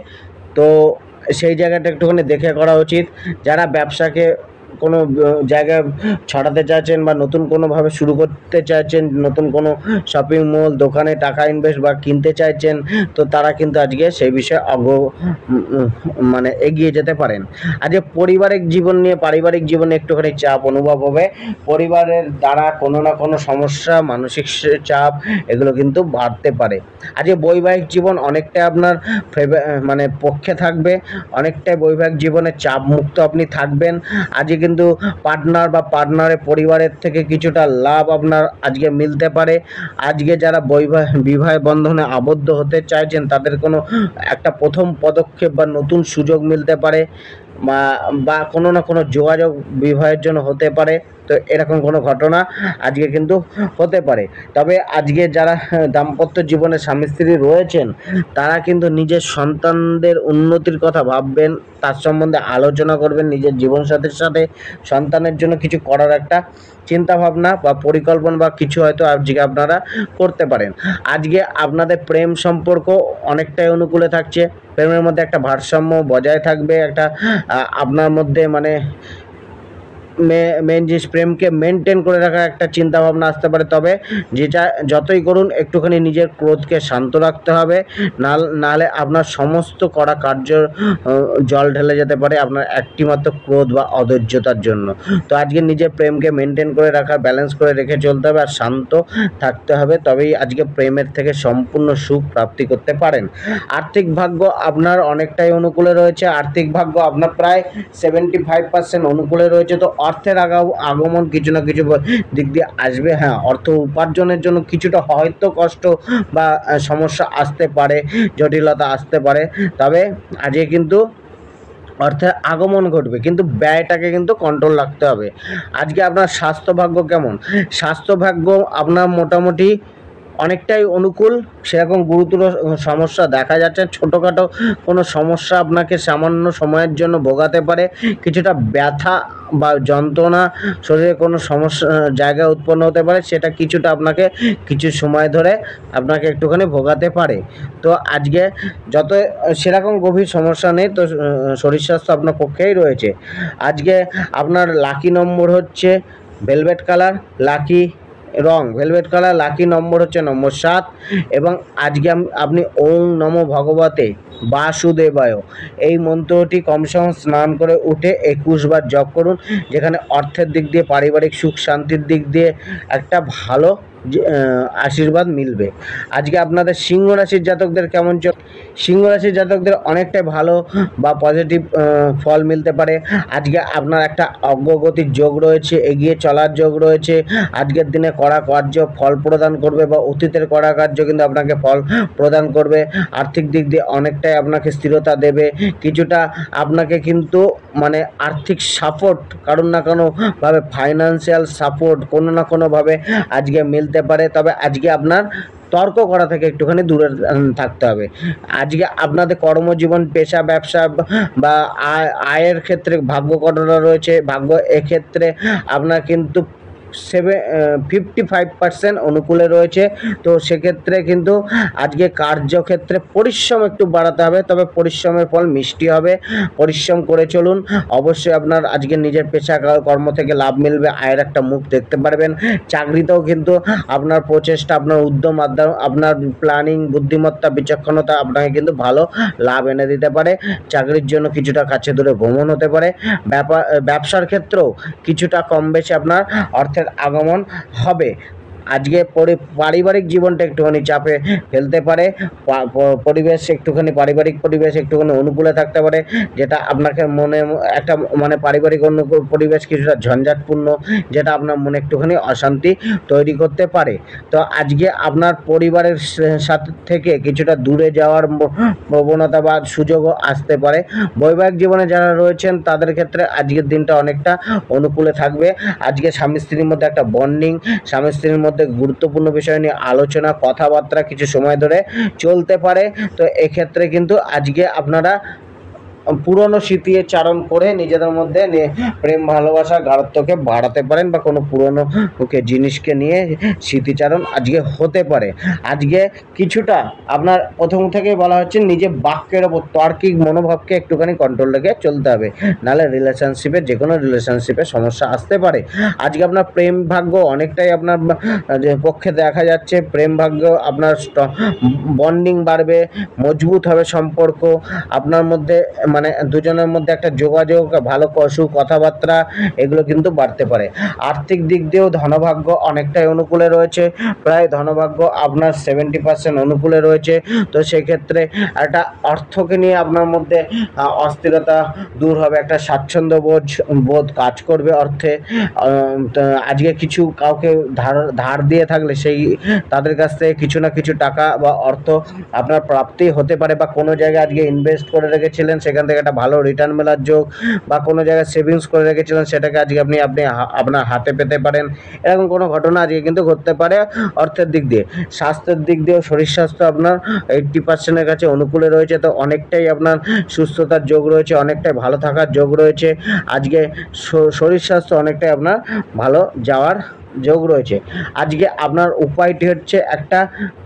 তো সেই জায়গাটা একটুখানি দেখে করা উচিত। যারা ব্যবসাকে কোনো জায়গায় ছড়াতে চাইছেন বা নতুন কোনোভাবে শুরু করতে চাইছেন, নতুন কোনো শপিং মল দোকানে টাকা ইনভেস্ট বা কিনতে চাইছেন, তো তারা কিন্তু আজকে সেই বিষয়ে মানে এগিয়ে যেতে পারেন। আজকে পারিবারিক জীবনে একটুখানি চাপ অনুভব হবে। পরিবারের দ্বারা কোনো না কোনো সমস্যা, মানসিক চাপ এগুলো কিন্তু বাড়তে পারে। আজকে বৈবাহিক জীবন অনেকটাই আপনার মানে পক্ষে থাকবে, অনেকটাই বৈবাহিক জীবনে চাপ মুক্ত আপনি থাকবেন। আজকে কিন্তু পার্টনারের পরিবারের থেকে কিছুটা লাভ আপনার আজকে মিলতে পারে। আজকে যারা বিবাহ বন্ধনে আবদ্ধ হতে চাইছেন তাদের কোনো একটা প্রথম পদক্ষেপ বা নতুন সুযোগ মিলতে পারে, বা কোনো না কোনো যোগাযোগ বিবাহের জন্য হতে পারে। তো এরকম কোনো ঘটনা আজকে কিন্তু হতে পারে। তবে আজকে যারা দাম্পত্য জীবনে স্বামী স্ত্রী রয়েছেন তারা কিন্তু নিজের সন্তানদের উন্নতির কথা ভাববেন, তার সম্বন্ধে আলোচনা করবেন, নিজের জীবনসাথীর সাথে সন্তানের জন্য কিছু করার একটা চিন্তাভাবনা বা পরিকল্পনা বা কিছু হয়তো আজকে আপনারা করতে পারেন। আজকে আপনাদের প্রেম সম্পর্ক অনেকটাই অনুকূলে থাকছে। প্রেমের মধ্যে একটা ভারসাম্য বজায় থাকবে, একটা আপনার মধ্যে মানে মেন জিনিস প্রেমকে মেনটেন করে রাখার একটা চিন্তাভাবনা আসতে পারে। তবে যেটা যতই করুন একটুখানি নিজের ক্রোধকে শান্ত রাখতে হবে, নাহলে আপনার সমস্ত করা কার্য জল ঢেলে যেতে পারে আপনার একটিমাত্র ক্রোধ বা অধৈর্যতার জন্য। তো আজকে নিজের প্রেমকে মেনটেন করে রাখা, ব্যালেন্স করে রেখে চলতে হবে আর শান্ত থাকতে হবে, তবেই আজকে প্রেমের থেকে সম্পূর্ণ সুখ প্রাপ্তি করতে পারেন। আর্থিক ভাগ্য আপনার অনেকটাই অনুকূলে রয়েছে। আর্থিক ভাগ্য আপনার প্রায় 75% অনুকূলে রয়েছে। তো অর্থের আগমন কিছু না কিছু দিক দিয়ে আসবে। হ্যাঁ, অর্থ উপার্জনের জন্য কিছুটা হয়তো কষ্ট বা সমস্যা আসতে পারে, জটিলতা আসতে পারে, তবে আজকে কিন্তু অর্থের আগমন ঘটবে, কিন্তু ব্যয়টাকে কিন্তু কন্ট্রোল রাখতে হবে। আজকে আপনার স্বাস্থ্য ভাগ্য কেমন? স্বাস্থ্য ভাগ্য আপনার মোটামুটি অনেকটাই অনুকূল, সেরকম গুরুতর সমস্যা দেখা যাচ্ছে। ছোটোখাটো কোনো সমস্যা আপনাকে সামান্য সময়ের জন্য ভোগাতে পারে, কিছুটা ব্যথা বা যন্ত্রণা শরীরে কোনো সমস্যা জায়গায় উৎপন্ন হতে পারে, সেটা কিছুটা আপনাকে কিছু সময় ধরে আপনাকে একটুখানি ভোগাতে পারে। তো আজকে যত সেরকম গভীর সমস্যা নেই, তো শরীর স্বাস্থ্য আপনার পক্ষেই রয়েছে। আজকে আপনার লাকি নম্বর হচ্ছে ভেলভেট কালার, লাকি নম্বর হচ্ছে নম্বর 7, এবং আজকে আপনি ওম নমো ভগবতে বাসুদেবায় এই মন্ত্রটি কমসে কম স্নান করে উঠে 21 বার জপ করুন, যেখানে অর্থের দিক দিয়ে, পারিবারিক সুখ শান্তির দিক দিয়ে একটা ভালো আশীর্বাদ মিলবে। আজকে আপনাদের সিংহ রাশির জাতকদের কেমন সিংহ রাশির জাতকদের অনেকটাই ভালো বা পজিটিভ ফল মিলতে পারে। আজকে আপনার একটা অগ্রগতির যোগ রয়েছে, এগিয়ে চলার যোগ রয়েছে। আজকের দিনে করা কার্য ফল প্রদান করবে, বা অতীতের করা কার্য কিন্তু আপনাকে ফল প্রদান করবে। আর্থিক দিক দিয়ে অনেকটাই আপনাকে স্থিরতা দেবে, কিছুটা আপনাকে কিন্তু মানে আর্থিক সাপোর্ট কারণ না কোনোভাবে, ফাইন্যান্সিয়াল সাপোর্ট কোনো না কোনোভাবে আজকে মিলতে পারে। তবে আজকে আপনার তর্ক করা থেকে একটুখানি দূরে থাকতে হবে। আজকে আপনাদের কর্মজীবন, পেশা, ব্যবসা বা আয়ের ক্ষেত্রে ভাগ্য কতটা রয়েছে, ভাগ্য এক্ষেত্রে আপনার কিন্তু 55% অনুকূলে রয়েছে। তো সেক্ষেত্রে কিন্তু আজকে কার্যক্ষেত্রে পরিশ্রম একটু বাড়াতে হবে, তবে পরিশ্রমের ফল মিষ্টি হবে। পরিশ্রম করে চলুন, অবশ্যই আপনার আজকে নিজের পেশা কর্ম থেকে লাভ মিলবে, আয়ের একটা মুখ দেখতে পারবেন। চাকরিতেও কিন্তু আপনার প্রচেষ্টা, আপনার উদ্যম, আপনার প্ল্যানিং, বুদ্ধিমত্তা, বিচক্ষণতা আপনাকে কিন্তু ভালো লাভ এনে দিতে পারে। চাকরির জন্য কিছুটা কাছে দূরে ভ্রমণ হতে পারে। ব্যবসার ক্ষেত্রেও কিছুটা কম বেশি আপনার অর্থের আগমন হবে। আজকে পারিবারিক জীবনটা একটুখানি চাপে ফেলতে পারে, পারিবারিক পরিবেশ একটুখানি অনুকূলে থাকতে পারে, যেটা আপনাকে মনে একটা মানে পারিবারিক পরিবেশ কিছুটা ঝঞ্ঝাটপূর্ণ, যেটা আপনার মনে একটুখানি অশান্তি তৈরি করতে পারে। তো আজকে আপনার পরিবারের সাথে থেকে কিছুটা দূরে যাওয়ার প্রবণতা বা সুযোগও আসতে পারে। বৈবাহিক জীবনে যারা রয়েছেন তাদের ক্ষেত্রে আজকের দিনটা অনেকটা অনুকূলে থাকবে। আজকে স্বামী স্ত্রীর মধ্যে একটা বন্ডিং, স্বামী স্ত্রীর মধ্যে গুরুত্বপূর্ণ বিষয় নিয়ে আলোচনা, কথাবার্তা কিছু সময় ধরে চলতে পারে। তো এক্ষেত্রে কিন্তু আজকে আপনারা পুরনো স্মৃতিচারণ করে নিজেদের মধ্যে প্রেম ভালোবাসা গাঢ়ত্বকে বাড়াতে পারেন, বা কোনো পুরনো জিনিসকে নিয়ে স্মৃতিচারণ আজকে হতে পারে। আজকে কিছুটা আপনার প্রথম থেকেই বলা হচ্ছে নিজে বাক্যের ওপর তার্কিক মনোভাবকে একটুখানি কন্ট্রোল রেখে চলতে হবে, নাহলে রিলেশনশিপে যে কোনো রিলেশনশিপে সমস্যা আসতে পারে। আজকে আপনার প্রেম ভাগ্য অনেকটাই আপনার পক্ষে দেখা যাচ্ছে। প্রেম ভাগ্য আপনার বন্ডিং বাড়বে, মজবুত হবে সম্পর্ক আপনার মধ্যে, মানে দুজনের মধ্যে একটা যোগাযোগ, ভালো কথাবার্তা এগুলো কিন্তু বাড়তে পারে। আর্থিক দিক দিয়েও ধনভাগ্য অনেকটাই অনুকূলে রয়েছে, প্রায় ধনভাগ্য আপনার 70% অনুকূলে রয়েছে। তো সেক্ষেত্রে একটা অর্থকে নিয়ে আপনার মধ্যে অস্থিরতা দূর হবে, একটা স্বাচ্ছন্দ্য বোধ কাজ করবে অর্থে। আজকে কিছু কাউকে ধার দিয়ে থাকলে সেই তাদের কাছ থেকে কিছু না কিছু টাকা বা অর্থ আপনার প্রাপ্তি হতে পারে, বা কোনো জায়গায় আজকে ইনভেস্ট করে রেখেছিলেন সেখান থেকে একটা ভালো রিটার্ন মেলার যোগ, বা কোনো জায়গায় সেভিংস করে রেখেছিলেন সেটাকে আজকে আপনি আপনার হাতে পেতে পারেন। এরকম কোনো ঘটনা আজকে কিন্তু ঘটতে পারে অর্থের দিক দিয়ে। স্বাস্থ্যের দিক দিয়েও শরীর স্বাস্থ্য আপনার 80%-এর কাছে অনুকূলে রয়েছে, তো অনেকটাই আপনার সুস্থতার যোগ রয়েছে, অনেকটাই ভালো থাকার যোগ রয়েছে। আজকে শরীর স্বাস্থ্য অনেকটাই আপনার ভালো যাওয়ার যোগ রয়েছে। আজকে আপনার উপায়টি হচ্ছে একটা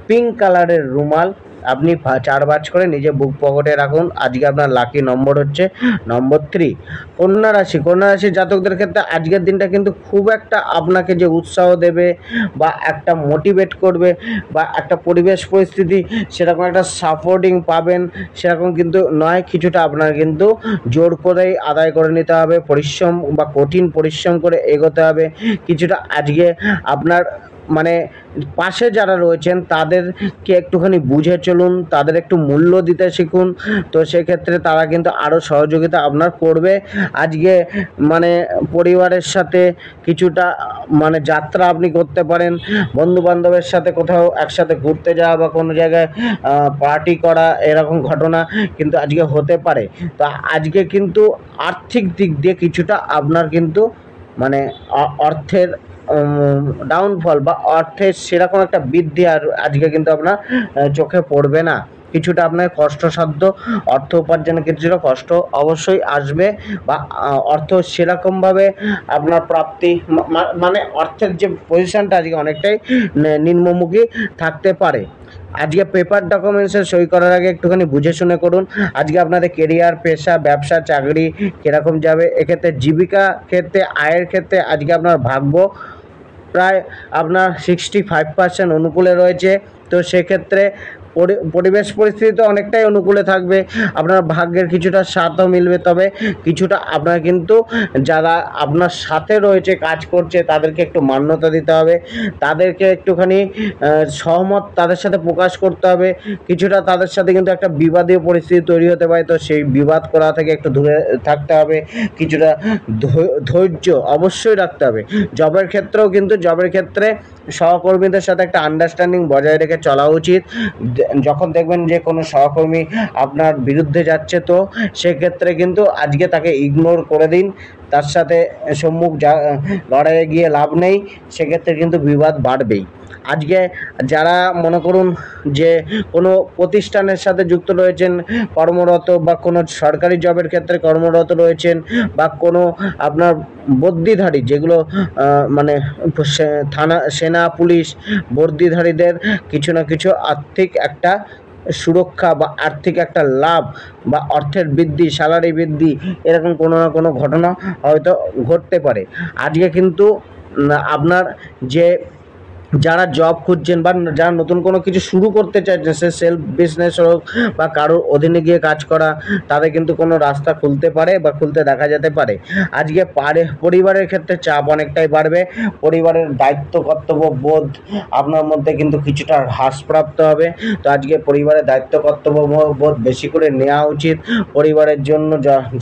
পিঙ্ক কালারের রুমাল আপনি 4 ভাঁজ করে নিজে বুক পকেটে রাখুন। আজকে আপনার লাকি নম্বর হচ্ছে নম্বর 3। কন্যা রাশির জাতকদের ক্ষেত্রে আজকের দিনটা কিন্তু খুব একটা আপনাকে যে উৎসাহ দেবে বা একটা মোটিভেট করবে বা একটা পরিবেশ পরিস্থিতি সেরকম একটা সাপোর্টিং পাবেন সেরকম কিন্তু নয়। কিছুটা আপনার কিন্তু জোর করেই আদায় করে নিতে হবে, পরিশ্রম বা কঠিন পরিশ্রম করে এগোতে হবে। কিছুটা আজকে আপনার মানে পাশে যারা রয়েছেন তাদেরকে একটুখানি বুঝে চলুন, তাদের একটু মূল্য দিতে শিখুন। তো সেক্ষেত্রে তারা কিন্তু আরও সহযোগিতা আপনার করবে। আজকে মানে পরিবারের সাথে কিছুটা মানে যাত্রা আপনি করতে পারেন, বন্ধু বান্ধবের সাথে কোথাও একসাথে ঘুরতে যাওয়া বা কোনো জায়গায় পার্টি করা, এরকম ঘটনা কিন্তু আজকে হতে পারে। তো আজকে কিন্তু আর্থিক দিক দিয়ে কিছুটা আপনার কিন্তু মানে অর্থের ডাউনফল বা অর্থের সেরকম একটা বৃদ্ধি আর আজকে কিন্তু আপনার চোখে পড়বে না। কিছুটা আপনার কষ্টসাধ্য অর্থ উপার্জনে কিছুটা কষ্ট অবশ্যই আসবে, বা অর্থ সেরকমভাবে আপনার প্রাপ্তি মানে অর্থের যে পজিশনটা আজকে অনেকটাই নিম্নমুখী থাকতে পারে। আজকে পেপার ডকুমেন্টসে সই করার আগে একটুখানি বুঝে শুনে করুন। আজকে আপনাদের কেরিয়ার, পেশা, ব্যবসা, চাকরি কীরকম যাবে, এক্ষেত্রে জীবিকা ক্ষেত্রে, আয়ের ক্ষেত্রে আজকে আপনার ভাগ্য প্রায় আপনার 65% অনুকূলে রয়েছে। তো সেক্ষেত্রে পরিবেশ পরিস্থিতি তো অনেকটাই অনুকূলে থাকবে, আপনার ভাগ্যের কিছুটা সাথও মিলবে। তবে কিছুটা আপনার কিন্তু যারা আপনার সাথে রয়েছে কাজ করছে তাদেরকে একটু মান্যতা দিতে হবে, তাদেরকে একটুখানি সহমত তাদের সাথে প্রকাশ করতে হবে। কিছুটা তাদের সাথে কিন্তু একটা বিবাদীয় পরিস্থিতি তৈরি হতে পারে, তো সেই বিবাদ করা থেকে একটু দূরে থাকতে হবে। কিছুটা ধৈর্য অবশ্যই রাখতে হবে। জবের ক্ষেত্রে সহকর্মীদের সাথে একটা আন্ডারস্ট্যান্ডিং বজায় রেখে চলা উচিত। যখন দেখবেন যে কোনো সহকর্মী আপনার বিরুদ্ধে যাচ্ছে, তো সেক্ষেত্রে কিন্তু আজকে তাকে ইগনোর করে দিন, তার সাথে লড়াইয়ে গিয়ে লাভ নেই, সেক্ষেত্রে কিন্তু বিবাদ বাড়বেই। আজকে যারা মনে করুন যে কোনো প্রতিষ্ঠানের সাথে যুক্ত রয়েছেন কর্মরত, বা কোনো সরকারি জবের ক্ষেত্রে কর্মরত রয়েছেন, বা কোনো আপনার বর্দিধারী যেগুলো মানে থানা, সেনা, পুলিশ বর্দিধারীদের কিছু না কিছু আর্থিক একটা সুরক্ষা বা আর্থিক একটা লাভ বা অর্থের বৃদ্ধি, স্যালারি বৃদ্ধি, এরকম কোনো না কোনো ঘটনা হয়তো ঘটতে পারে। আজকে কিন্তু আপনার যে যারা জব খুঁজছেন বা যারা নতুন কোনো কিছু শুরু করতে চাইছেন, সে সেলফ বিজনেস হোক বা কারোর অধীনে গিয়ে কাজ করা, তাদের কিন্তু কোনো রাস্তা খুলতে পারে বা খুলতে দেখা যেতে পারে। আজকে পরিবারের ক্ষেত্রে চাপ অনেকটাই বাড়বে, পরিবারের দায়িত্ব কর্তব্য বোধ আপনার মধ্যে কিন্তু কিছুটা হ্রাসপ্রাপ্ত হবে। তো আজকে পরিবারের দায়িত্ব কর্তব্য বোধ বেশি করে নেওয়া উচিত, পরিবারের জন্য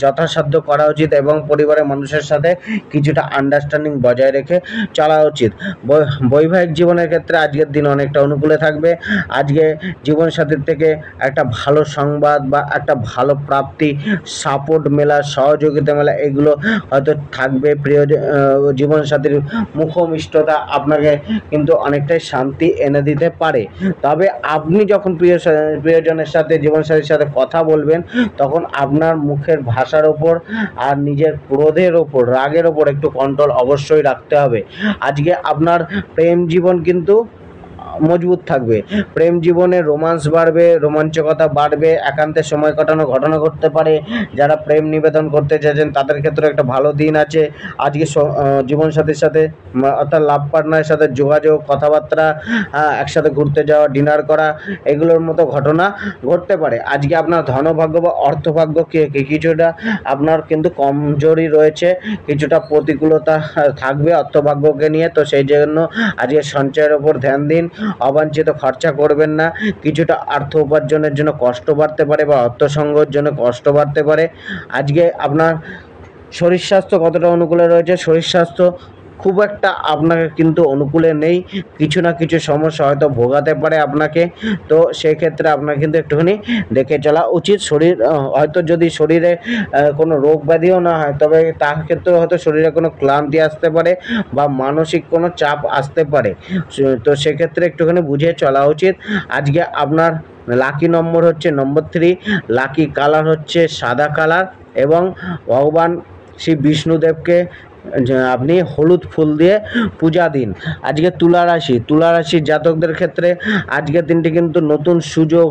যথাসাধ্য করা উচিত, এবং পরিবারের মানুষের সাথে কিছুটা আন্ডারস্ট্যান্ডিং বজায় রেখে চলা উচিত। বৈবাহিক জীবনের ক্ষেত্রে আজকের দিন অনেকটা অনুকূলে থাকবে। আজকে জীবনসাথীর থেকে একটা ভালো সংবাদ বা একটা ভালো প্রাপ্তি, সাপোর্ট মেলা, সহযোগিতা মেলা এগুলো হয়তো থাকবে। জীবনসাথীর মুখমিষ্টতা আপনাকে কিন্তু অনেকটাই শান্তি এনে দিতে পারে। তবে আপনি যখন প্রিয়জনের সাথে, জীবনসাথীর সাথে কথা বলবেন, তখন আপনার মুখের ভাষার ওপর আর নিজের ক্রোধের ওপর, রাগের ওপর একটু কন্ট্রোল অবশ্যই রাখতে হবে। আজকে আপনার প্রেম জীবন কিন্তু মজবুত থাকবে। প্রেম জীবনে রোমান্স বাড়বে, রোমাঞ্চকতা বাড়বে, একান্তের সময় কাটানো ঘটনা ঘটতে পারে। যারা প্রেম নিবেদন করতে চাইছেন তাদের ক্ষেত্রে একটা ভালো দিন আছে। আজকে জীবনসাথীর সাথে অর্থাৎ লাভ পার্টনারের সাথে যোগাযোগ, কথাবার্তা, একসাথে ঘুরতে যাওয়া, ডিনার করা, এগুলোর মতো ঘটনা ঘটতে পারে। আজকে আপনার ধনভাগ্য বা অর্থভাগ্য কিছুটা আপনার কিন্তু কমজোরি রয়েছে, কিছুটা প্রতিকূলতা থাকবে অর্থভাগ্যকে নিয়ে। তো সেই জন্য আজকে সঞ্চয়ের ওপর ধ্যান দিন, অবাঞ্ছিত খরচা করবেন না। কিছুটা অর্থ উপার্জনের জন্য কষ্ট বাড়তে পারে বা অর্থ সংগ্রহের জন্য কষ্ট বাড়তে পারে। আজকে আপনার শরীর স্বাস্থ্য কতটা অনুকূলে রয়েছে? শরীর স্বাস্থ্য খুব একটা আপনাকে কিন্তু অনুকূলে নেই, কিছু না কিছু সমস্যা হয়তো ভোগাতে পারে আপনাকে। তো সেক্ষেত্রে আপনার কিন্তু একটুখানি দেখে চলা উচিত। শরীর হয়তো যদি শরীরে কোনো রোগ ব্যাধিও না হয়, তবে তার ক্ষেত্রে হয়তো শরীরে কোনো ক্লান্তি আসতে পারে বা মানসিক কোনো চাপ আসতে পারে। তো সেক্ষেত্রে একটুখানি বুঝে চলা উচিত। আজকে আপনার লাকি নম্বর হচ্ছে নম্বর 3, লাকি কালার হচ্ছে সাদা কালার, এবং ভগবান শ্রী বিষ্ণুদেবকে আপনি হলুদ ফুল দিয়ে পূজা দিন। আজকে তুলা রাশির জাতকদের ক্ষেত্রে আজকের দিনটি কিন্তু নতুন সুযোগ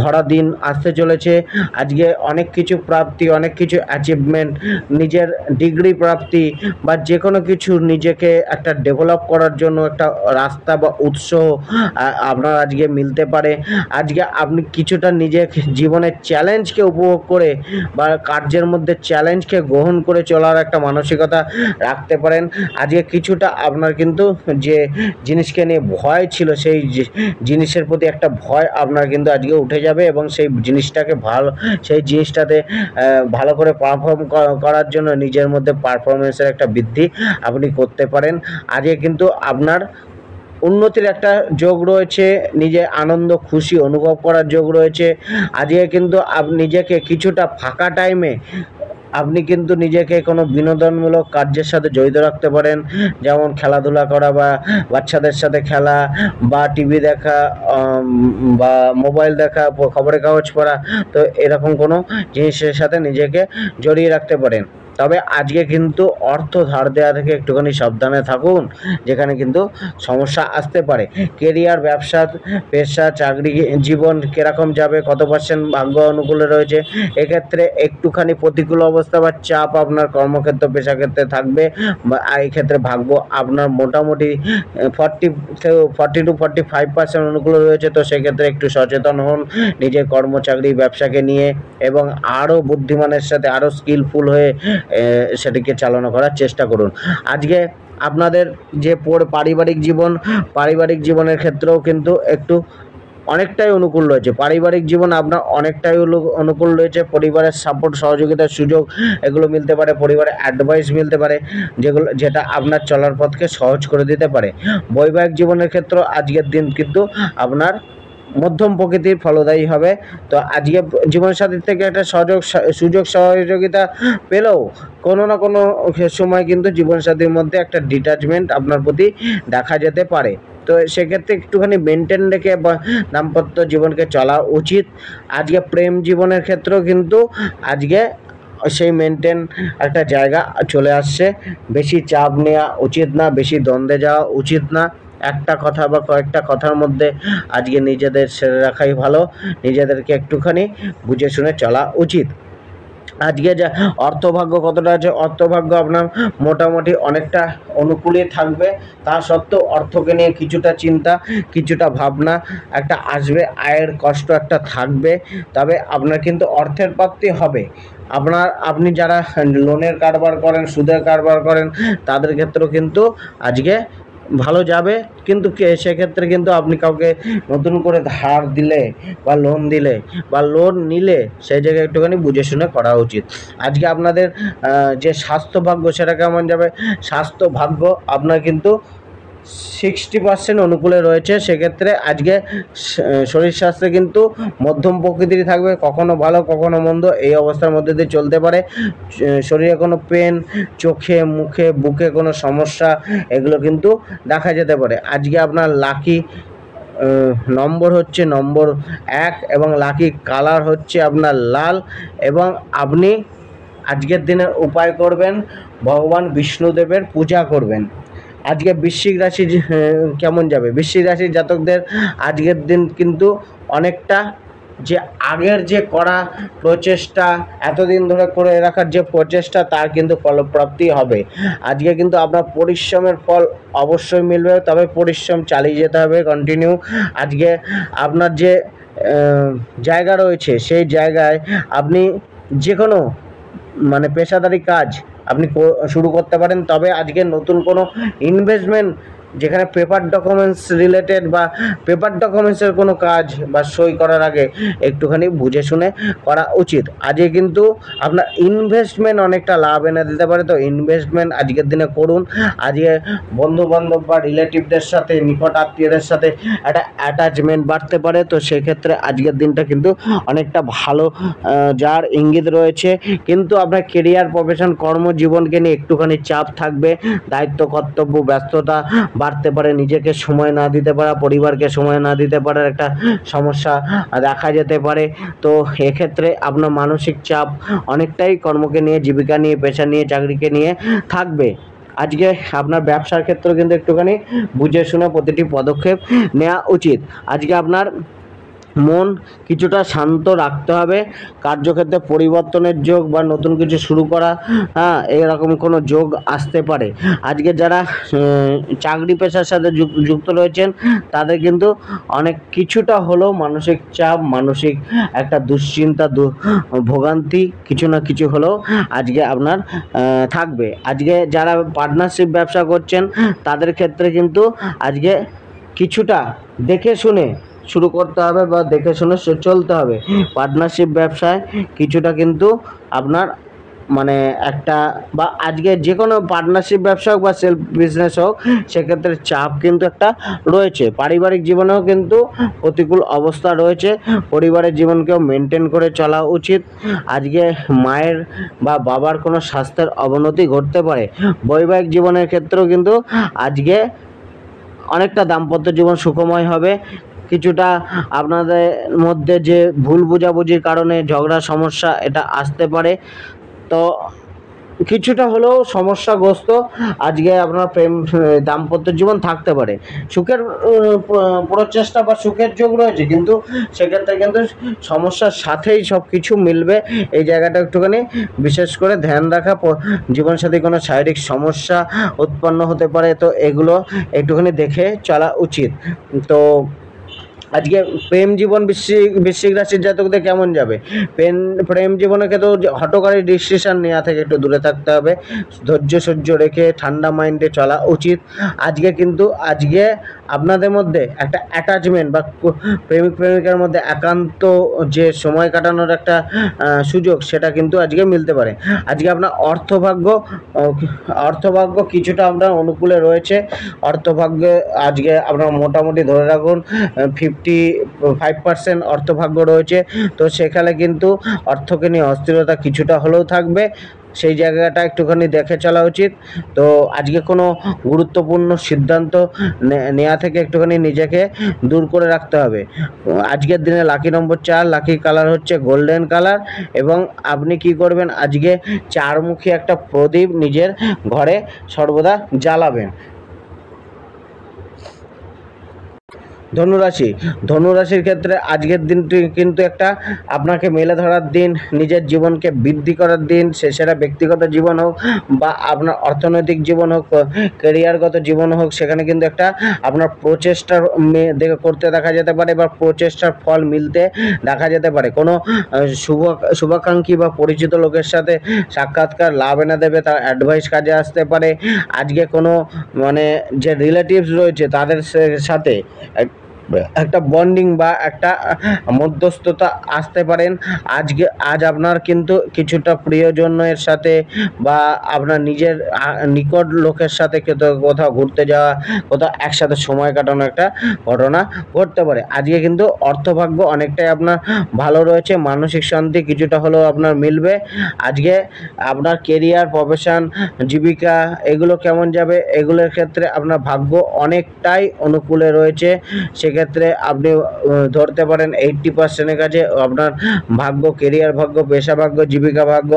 ভরা দিন আসতে চলেছে। আজকে অনেক কিছু প্রাপ্তি, অনেক কিছু অ্যাচিভমেন্ট, নিজের ডিগ্রি প্রাপ্তি বা যে কোনো কিছু নিজেকে একটা ডেভেলপ করার জন্য একটা রাস্তা বা উৎস আপনার আজকে মিলতে পারে। আজকে আপনি কিছুটা নিজের জীবনের চ্যালেঞ্জকে উপভোগ করে বা কার্যের মধ্যে চ্যালেঞ্জকে গ্রহণ করে চলার একটা মানসিকতা রাখতে পারেন। আজকে কিছুটা আপনার কিন্তু যে জিনিসকে নিয়ে ভয় ছিল, সেই জিনিসের প্রতি একটা ভয় আপনার কিন্তু আজকে উঠে যাবে, এবং সেই জিনিসটাতে ভালো করে পারফর্ম করার জন্য নিজের মধ্যে পারফরমেন্সের একটা বৃদ্ধি আপনি করতে পারেন। আজকে কিন্তু আপনার উন্নতির একটা যোগ রয়েছে, নিজে আনন্দ খুশি অনুভব করার যোগ রয়েছে। আজকে কিন্তু নিজেকে কিছুটা ফাঁকা টাইমে আপনি কিন্তু নিজেকে কোনো বিনোদনমূলক কার্যের সাথে জড়িত রাখতে পারেন, যেমন খেলাধুলা করা বা বাচ্চাদের সাথে খেলা বা টিভি দেখা বা মোবাইল দেখা, খবরের কাগজ পড়া। তো এরকম কোনো জিনিসের সাথে নিজেকে জড়িয়ে রাখতে পারেন। তবে আজকে কিন্তু অর্থ ধার দেওয়া থেকে একটুখানি সাবধানে থাকুন, যেখানে কিন্তু সমস্যা আসতে পারে। কেরিয়ার, ব্যবসা, পেশা, চাকরি জীবন কীরকম যাবে, কত % ভাগ্য অনুকূলে রয়েছে, এক্ষেত্রে একটুখানি প্রতিকূল অবস্থা বা চাপ আপনার কর্মক্ষেত্র, পেশাক্ষেত্রে থাকবে। বা এই ক্ষেত্রে ভাগ্য আপনার মোটামুটি 40 to 45% অনুকূলে রয়েছে। তো সেক্ষেত্রে একটু সচেতন হন নিজের কর্ম, চাকরি, ব্যবসাকে নিয়ে, এবং আরও বুদ্ধিমানের সাথে, আরও স্কিলফুল হয়ে সেটিকে চালনা করার চেষ্টা করুন। আজকে আপনাদের যে পারিবারিক জীবনের ক্ষেত্রেও কিন্তু একটু অনেকটাই অনুকূল রয়েছে। পারিবারিক জীবন আপনার অনেকটাই অনুকূল রয়েছে। পরিবারের সাপোর্ট, সহযোগিতার সুযোগ এগুলো মিলতে পারে, পরিবারের অ্যাডভাইস মিলতে পারে, যেটা আপনার চলার পথকে সহজ করে দিতে পারে। বৈবাহিক জীবনের ক্ষেত্রে আজকের দিন কিন্তু আপনার মধ্যম প্রকৃতির ফলদায়ী হবে। তো আজকে জীবনসাথীর থেকে একটা সুযোগ সহযোগিতা পেলেও কোনো না কোনো সময় কিন্তু জীবনসাথীর মধ্যে একটা ডিট্যাচমেন্ট আপনার প্রতি দেখা যেতে পারে। তো সেক্ষেত্রে একটুখানি মেনটেন রেখে দাম্পত্য জীবনকে চলা উচিত। আজকে প্রেম জীবনের ক্ষেত্রেও কিন্তু আজকে সেই মেনটেন একটা জায়গা চলে আসছে। বেশি চাপ নেওয়া উচিত না, বেশি দ্বন্দ্বে যাওয়া উচিত না। একটা কথা বা কয়েকটা কথার মধ্যে আজকে নিজেদের সেরে রাখাই ভালো, নিজেদেরকে একটুখানি বুঝে শুনে চলা উচিত। আজকে যা অর্থভাগ্য কতটা আছে, অর্থভাগ্য আপনার মোটামুটি অনেকটা অনুকূলে থাকবে। তা সত্ত্বেও অর্থকে নিয়ে কিছুটা চিন্তা, কিছুটা ভাবনা একটা আসবে, আয়ের কষ্ট একটা থাকবে। তবে আপনার কিন্তু অর্থের প্রাপ্তি হবে। আপনি যারা লোনের কারবার করেন, সুদের কারবার করেন, তাদের ক্ষেত্রেও কিন্তু আজকে ভালো যাবে। কিন্তু সেক্ষেত্রে কিন্তু আপনি কাউকে নতুন করে ধার দিলে বা লোন দিলে বা লোন নিলে সেই জায়গায় একটুখানি বুঝে শুনে করা উচিত। আজকে আপনাদের যে স্বাস্থ্য ভাগ্য সেটা কেমন যাবে? স্বাস্থ্য ভাগ্য আপনার কিন্তু 60% অনুকূলে রয়েছে। সেক্ষেত্রে আজকে শরীর স্বাস্থ্য কিন্তু মধ্যম প্রকৃতির থাকবে, কখনো ভালো কখনো মন্দ এই অবস্থার মধ্যে দিয়ে চলতে পারে। শরীরে কোনো পেন, চোখে মুখে বুকে কোনো সমস্যা এগুলো কিন্তু দেখা যেতে পারে। আজকে আপনার লাকি নম্বর হচ্ছে নম্বর 1 এবং লাকি কালার হচ্ছে আপনার লাল। এবং আপনি আজকের দিনে উপায় করবেন, ভগবান বিষ্ণুদেবের পূজা করবেন। আজকে বৃশ্চিক রাশি কেমন যাবে? বৃশ্চিক রাশির জাতকদের আজকের দিন কিন্তু অনেকটা যে আগের যে করা প্রচেষ্টা, এতদিন ধরে করে রাখার যে প্রচেষ্টা, তার কিন্তু ফলপ্রাপ্তি হবে। আজকে কিন্তু আপনার পরিশ্রমের ফল অবশ্যই মিলবে, তবে পরিশ্রম চালিয়ে যেতে হবে কন্টিনিউ। আজকে আপনার যে জায়গা রয়েছে সেই জায়গায় আপনি যে কোনো মানে পেশাদারি কাজ আপনি শুরু করতে পারেন। তবে আজকে নতুন কোনো ইনভেস্টমেন্ট যেখানে পেপার ডকুমেন্টস রিলেটেড বা পেপার ডকুমেন্টসের কোনো কাজ বা সই করার আগে একটুখানি বুঝে শুনে করা উচিত। আজকে কিন্তু আপনার ইনভেস্টমেন্ট অনেকটা লাভ এনে দিতে পারে, তো ইনভেস্টমেন্ট আজকের দিনে করুন। আজকে বন্ধুবান্ধব বা রিলেটিভদের সাথে, নিকট আত্মীয়দের সাথে একটা অ্যাটাচমেন্ট বাড়তে পারে, তো সেক্ষেত্রে আজকের দিনটা কিন্তু অনেকটা ভালো যার ইঙ্গিত রয়েছে। কিন্তু আপনার কেরিয়ার, প্রফেশন, কর্মজীবনকে নিয়ে একটুখানি চাপ থাকবে, দায়িত্ব, কর্তব্য, ব্যস্ততা বাড়তে পারে, নিজেকে সময় না দিতে পারা, পরিবারকে সময় না দিতে পারার একটা সমস্যা দেখা যেতে পারে। তো এক্ষেত্রে আপনার মানসিক চাপ অনেকটাই কর্মকে নিয়ে, জীবিকা নিয়ে, পেশা নিয়ে, চাকরিকে নিয়ে থাকবে। আজকে আপনার ব্যবসার ক্ষেত্রে কিন্তু একটুখানি বুঝে শুনে প্রতিটি পদক্ষেপ নেওয়া উচিত। আজকে আপনার মন কিছুটা শান্ত রাখতে হবে। কার্যক্ষেত্রে পরিবর্তনের যোগ বা নতুন কিছু শুরু করা, এরকম কোনো যোগ আসতে পারে। আজকে যারা চাকরি পেশার সাথে যুক্ত রয়েছেন তাদের কিন্তু অনেক কিছুটা হলেও মানসিক চাপ, মানসিক একটা দুশ্চিন্তা, ভোগান্তি কিছু না কিছু হলেও আজকে আপনার থাকবে। আজকে যারা পার্টনারশিপ ব্যবসা করছেন তাদের ক্ষেত্রে কিন্তু আজকে কিছুটা দেখে শুনে শুরু করতে হবে বা দেখে শুনে চলতে হবে। পার্টনারশিপ ব্যবসায় কিছুটা কিন্তু আপনার মানে একটা বা আজকে যে কোনো পার্টনারশিপ ব্যবসা হোক বা সেলফ বিজনেস হোক, সেক্ষেত্রে চাপ কিন্তু একটা রয়েছে। পারিবারিক জীবনেও কিন্তু প্রতিকূল অবস্থা রয়েছে, পরিবারের জীবনকেও মেনটেন করে চলা উচিত। আজকে মায়ের বা বাবার কোনো স্বাস্থ্যের অবনতি ঘটতে পারে। বৈবাহিক জীবনের ক্ষেত্রেও কিন্তু আজকে অনেকটা দাম্পত্য জীবন সুখময় হবে। কিছুটা আপনাদের মধ্যে যে ভুল বোঝাবুঝির কারণে ঝগড়া সমস্যা এটা আসতে পারে, তো কিছুটা হলেও সমস্যাগ্রস্ত আজকে আপনার প্রেম দাম্পত্য জীবন থাকতে পারে। সুখের প্রচেষ্টা বা সুখের যোগ রয়েছে, কিন্তু সেক্ষেত্রে কিন্তু সমস্যার সাথেই সব কিছু মিলবে। এই জায়গাটা একটুখানি বিশেষ করে ধ্যান রাখা। জীবনসাথী কোনো শারীরিক সমস্যা উৎপন্ন হতে পারে, তো এগুলো একটুখানি দেখে চলা উচিত। তো আজকে প্রেম জীবন বৃশ্চিক রাশির জাতকদের কেমন যাবে? প্রেম জীবনে কিন্তু হঠকারী ডিসিশন নেওয়া থেকে একটু দূরে থাকতে হবে, ধৈর্য সহ্য রেখে ঠান্ডা মাইন্ডে চলা উচিত। আজকে কিন্তু আজকে আপনাদের মধ্যে একটা অ্যাটাচমেন্ট বা প্রেমিক প্রেমিকার মধ্যে একান্ত যে সময় কাটানোর একটা সুযোগ, সেটা কিন্তু আজকে মিলতে পারে। আজকে আপনার অর্থভাগ্য কিছুটা আপনার অনুকূলে রয়েছে। অর্থভাগ্যে আজকে আপনার মোটামুটি ধরে রাখুন 55% অর্থভাগ্য রয়েছে, তো সেখানে কিন্তু অর্থকে নিয়ে অস্থিরতা কিছুটা হলেও থাকবে, সেই জায়গাটা একটুখানি দেখে চলা উচিত। তো আজকে কোনো গুরুত্বপূর্ণ সিদ্ধান্ত নেওয়া থেকে একটুখানি নিজেকে দূর করে রাখতে হবে। আজকের দিনে লাকি নম্বর 4, লাকি কালার হচ্ছে গোল্ডেন কালার। এবং আপনি কি করবেন, আজকে 4মুখী একটা প্রদীপ নিজের ঘরে সর্বদা জ্বালাবেন। ধনুরাশির ক্ষেত্রে আজকের দিনটি কিন্তু একটা আপনাকে মেলে ধরার দিন, নিজের জীবনকে বৃদ্ধি করার দিন। সেটা ব্যক্তিগত জীবন হোক বা আপনার অর্থনৈতিক জীবন হোক, ক্যারিয়ারগত জীবন হোক, সেখানে কিন্তু একটা আপনার প্রচেষ্টার করতে দেখা যেতে পারে বা প্রচেষ্টার ফল মিলতে দেখা যেতে পারে। কোনো শুভাকাঙ্ক্ষী বা পরিচিত লোকের সাথে সাক্ষাৎকার লাভ এনে দেবে, তার অ্যাডভাইস কাজে আসতে পারে। আজকে কোনো মানে যে রিলেটিভস রয়েছে তাদের সাথে একটা বন্ডিং বা একটা মধ্যস্থতা আসতে পারেন। আজ আপনার কিন্তু কিছুটা প্রিয়জনের সাথে বা আপনার নিজের নিকট লোকের সাথে কোথাও ঘুরতে যাওয়া, কোথাও একসাথে সময় কাটানো একটা ঘটনা ঘটতে পারে। আজকে কিন্তু অর্থভাগ্য অনেকটাই আপনার ভালো রয়েছে, মানসিক শান্তি কিছুটা হলেও আপনার মিলবে। আজকে আপনার কেরিয়ার, প্রফেশন, জীবিকা এগুলো কেমন যাবে, এগুলোর ক্ষেত্রে আপনার ভাগ্য অনেকটাই অনুকূলে রয়েছে। সেক্ষেত্রে আপনি ধরতে পারেন 80%-এর কাছে আপনার ভাগ্য, কেরিয়ার ভাগ্য, পেশা ভাগ্য, জীবিকা ভাগ্য,